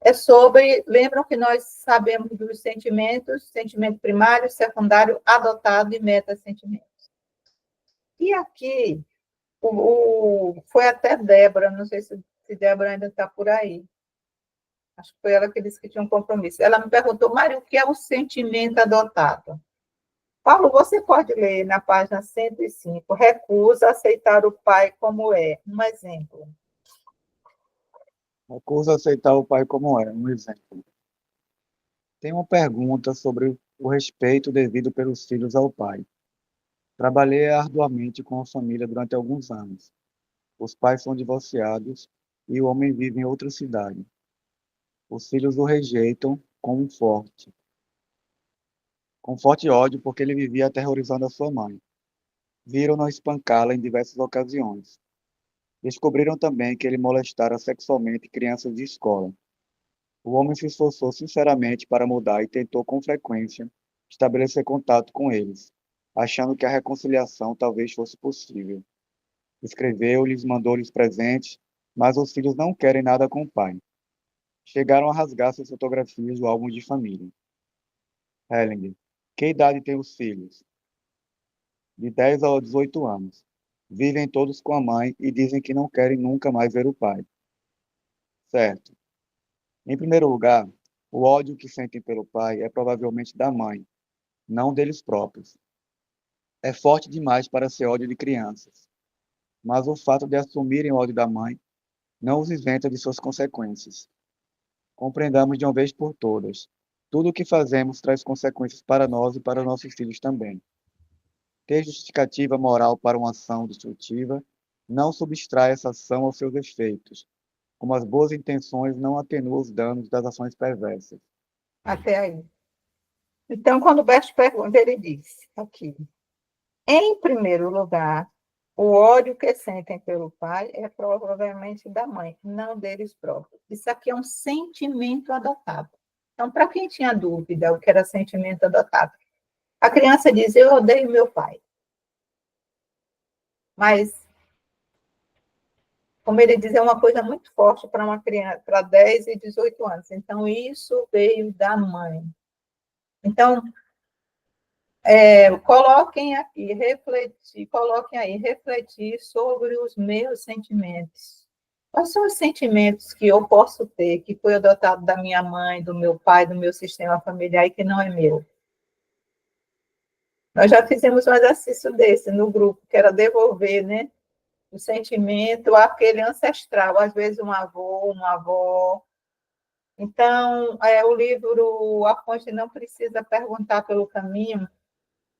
é sobre, lembram que nós sabemos dos sentimentos, sentimento primário, secundário, adotado e meta-sentimentos. E aqui, foi até Débora, não sei se Débora ainda está por aí, acho que foi ela que disse que tinha um compromisso. Ela me perguntou, Mário, o que é um sentimento adotado? Paulo, você pode ler na página 105, recusa aceitar o pai como é. Um exemplo. Recusa aceitar o pai como é, um exemplo. Tem uma pergunta sobre o respeito devido pelos filhos ao pai. Trabalhei arduamente com a família durante alguns anos. Os pais são divorciados e o homem vive em outra cidade. Os filhos o rejeitam com forte ódio porque ele vivia aterrorizando a sua mãe. Viram-no espancá-la em diversas ocasiões. Descobriram também que ele molestara sexualmente crianças de escola. O homem se esforçou sinceramente para mudar e tentou com frequência estabelecer contato com eles, achando que a reconciliação talvez fosse possível. Escreveu-lhes, mandou-lhes presentes, mas os filhos não querem nada com o pai. Chegaram a rasgar suas fotografias do álbum de família. Hellinger, que idade têm os filhos? De 10 a 18 anos. Vivem todos com a mãe e dizem que não querem nunca mais ver o pai. Certo. Em primeiro lugar, o ódio que sentem pelo pai é provavelmente da mãe, não deles próprios. É forte demais para ser ódio de crianças. Mas o fato de assumirem o ódio da mãe não os isenta de suas consequências. Compreendamos de uma vez por todas. Tudo o que fazemos traz consequências para nós e para nossos filhos também. Ter justificativa moral para uma ação destrutiva não subtrai essa ação aos seus efeitos, como as boas intenções não atenuam os danos das ações perversas. Até aí. Então, quando o Bert pergunta, ele diz aqui: em primeiro lugar, o ódio que sentem pelo pai é provavelmente da mãe, não deles próprios. Isso aqui é um sentimento adotado. Então, para quem tinha dúvida o que era sentimento adotado, a criança diz: eu odeio meu pai. Mas, como ele diz, é uma coisa muito forte para uma criança, para 10 e 18 anos. Então, isso veio da mãe. Então, coloquem aí, refletir sobre os meus sentimentos. Quais são os sentimentos que eu posso ter, que foi adotado da minha mãe, do meu pai, do meu sistema familiar e que não é meu? Nós já fizemos um exercício desse no grupo, que era devolver, né, o sentimento àquele ancestral, às vezes um avô, uma avó. Então, o livro A Fonte Não Precisa Perguntar pelo Caminho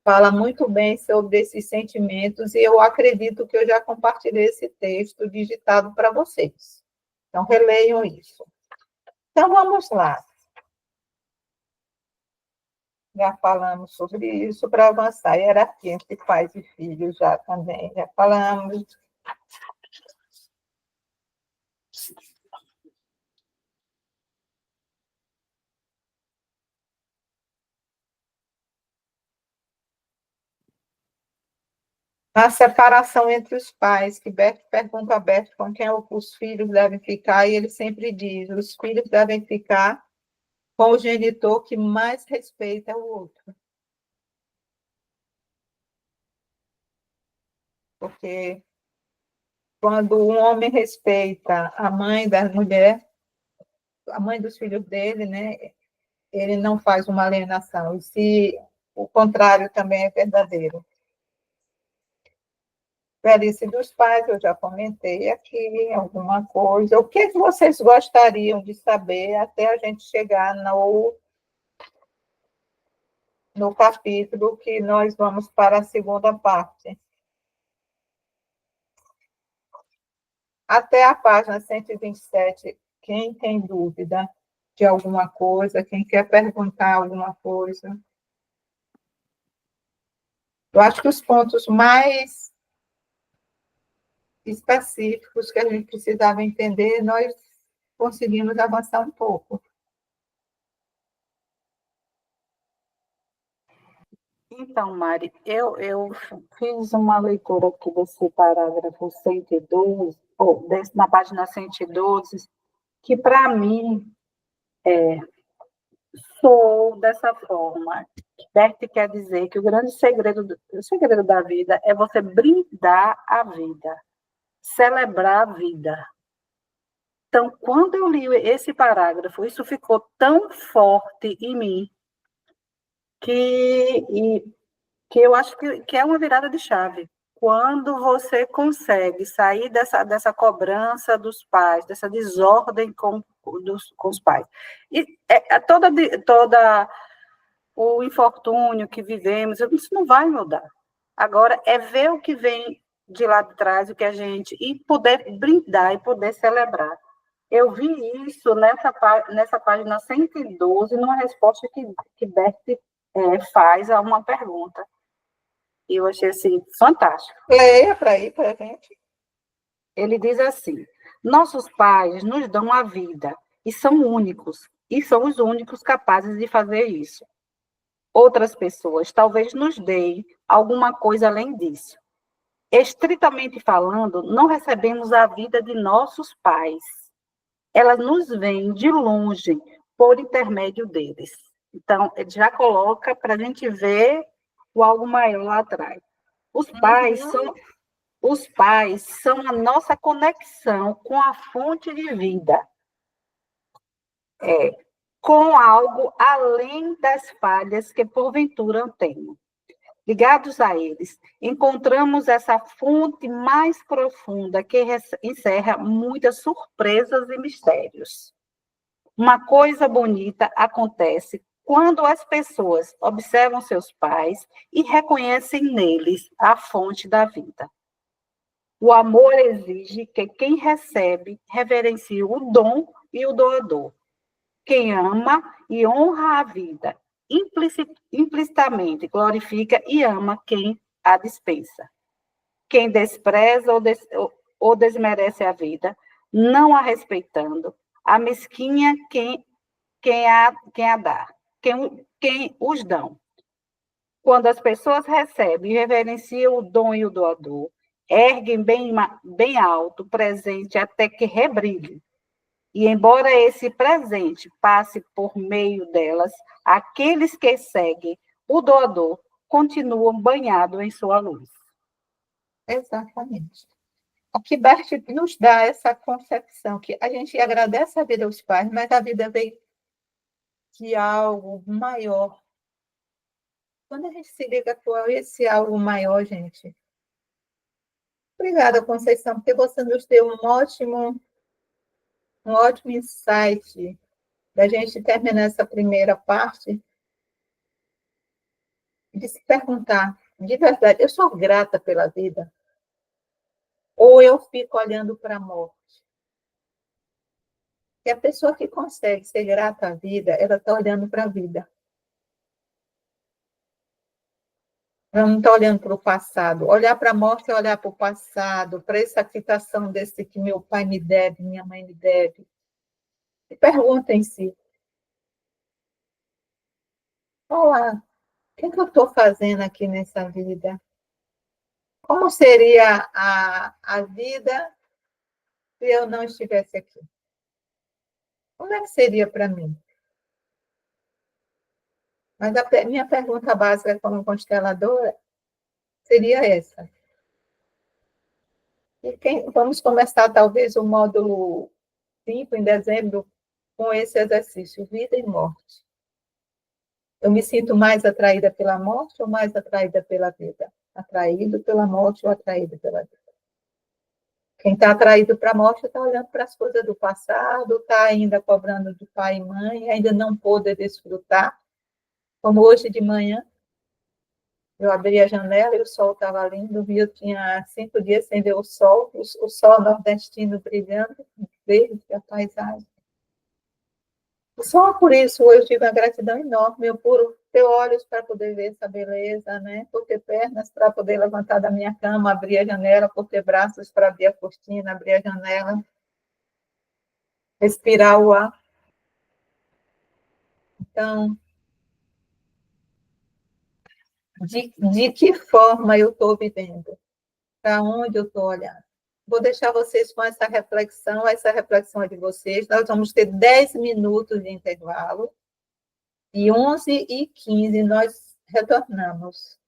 fala muito bem sobre esses sentimentos, e eu acredito que eu já compartilhei esse texto digitado para vocês. Então, releiam isso. Então, vamos lá. Já falamos sobre isso, para avançar. Hierarquia entre pais e filhos já também, já falamos. A separação entre os pais, que Bert pergunta a Bert com quem os filhos devem ficar, e ele sempre diz: os filhos devem ficar com o genitor que mais respeita o outro. Porque quando um homem respeita a mãe da mulher, a mãe dos filhos dele, né, ele não faz uma alienação. E se o contrário também é verdadeiro. Velhice dos pais, eu já comentei aqui alguma coisa. O que vocês gostariam de saber até a gente chegar no capítulo que nós vamos para a segunda parte? Até a página 127, quem tem dúvida de alguma coisa, quem quer perguntar alguma coisa? Eu acho que os pontos mais específicos que a gente precisava entender, nós conseguimos avançar um pouco. Então, Mari, eu fiz uma leitura aqui desse parágrafo 112, na página 112, que para mim soou dessa forma. Bert quer dizer que o grande segredo da vida é você brindar a vida, celebrar a vida. Então, quando eu li esse parágrafo, isso ficou tão forte em mim que eu acho que é uma virada de chave. Quando você consegue sair dessa cobrança dos pais, dessa desordem com os pais. E toda o infortúnio que vivemos, isso não vai mudar. Agora, é ver o que vem de lá de trás, o que a gente... E poder brindar, e poder celebrar. Eu vi isso nessa página 112, numa resposta que Bert faz a uma pergunta. E eu achei, assim, fantástico. Leia para aí, para a gente. Ele diz assim: nossos pais nos dão a vida e são únicos, e são os únicos capazes de fazer isso. Outras pessoas talvez nos deem alguma coisa além disso. Estritamente falando, não recebemos a vida de nossos pais. Elas nos vêm de longe, por intermédio deles. Então, ele já coloca para a gente ver o algo maior lá atrás. Os pais são a nossa conexão com a fonte de vida. Com algo além das falhas que porventura temos. Ligados a eles, encontramos essa fonte mais profunda que encerra muitas surpresas e mistérios. Uma coisa bonita acontece quando as pessoas observam seus pais e reconhecem neles a fonte da vida. O amor exige que quem recebe reverencie o dom e o doador. Quem ama e honra a vida, implicitamente glorifica e ama quem a dispensa. Quem despreza ou desmerece a vida, não a respeitando, amesquinha quem a dá, quem os dão. Quando as pessoas recebem e reverenciam o dom e o doador, erguem bem alto o presente até que rebrilhe. E embora esse presente passe por meio delas, aqueles que seguem o doador continuam banhados em sua luz. Exatamente. O que Bert nos dá essa concepção, que a gente agradece a vida aos pais, mas a vida veio de algo maior. Quando a gente se liga com esse algo maior, gente. Obrigada, Conceição, porque você nos deu um ótimo insight da gente terminar essa primeira parte de se perguntar, de verdade, eu sou grata pela vida? Ou eu fico olhando para a morte? E a pessoa que consegue ser grata à vida, ela está olhando para a vida. Ela não está olhando para o passado. Olhar para a morte é olhar para o passado, para essa quitação desse que meu pai me deve, minha mãe me deve. E perguntem-se, olá, o que eu estou fazendo aqui nessa vida? Como seria a vida se eu não estivesse aqui? Como é que seria para mim? Mas a minha pergunta básica como consteladora seria essa. E vamos começar, talvez, o módulo 5, em dezembro, com esse exercício, vida e morte. Eu me sinto mais atraída pela morte ou mais atraída pela vida? Atraído pela morte ou atraído pela vida? Quem está atraído para a morte está olhando para as coisas do passado, está ainda cobrando de pai e mãe, ainda não pôde desfrutar. Como hoje de manhã, eu abri a janela e o sol estava lindo, eu tinha 5 dias sem ver o sol nordestino brilhando, verde, a paisagem. Só por isso eu tive uma gratidão enorme, eu por ter olhos para poder ver essa beleza, né? Por ter pernas para poder levantar da minha cama, abrir a janela, por ter braços para abrir a cortina, abrir a janela, respirar o ar. Então, de que forma eu estou vivendo? Para onde eu estou olhando? Vou deixar vocês com essa reflexão é de vocês. Nós vamos ter 10 minutos de intervalo. E 11h15 nós retornamos.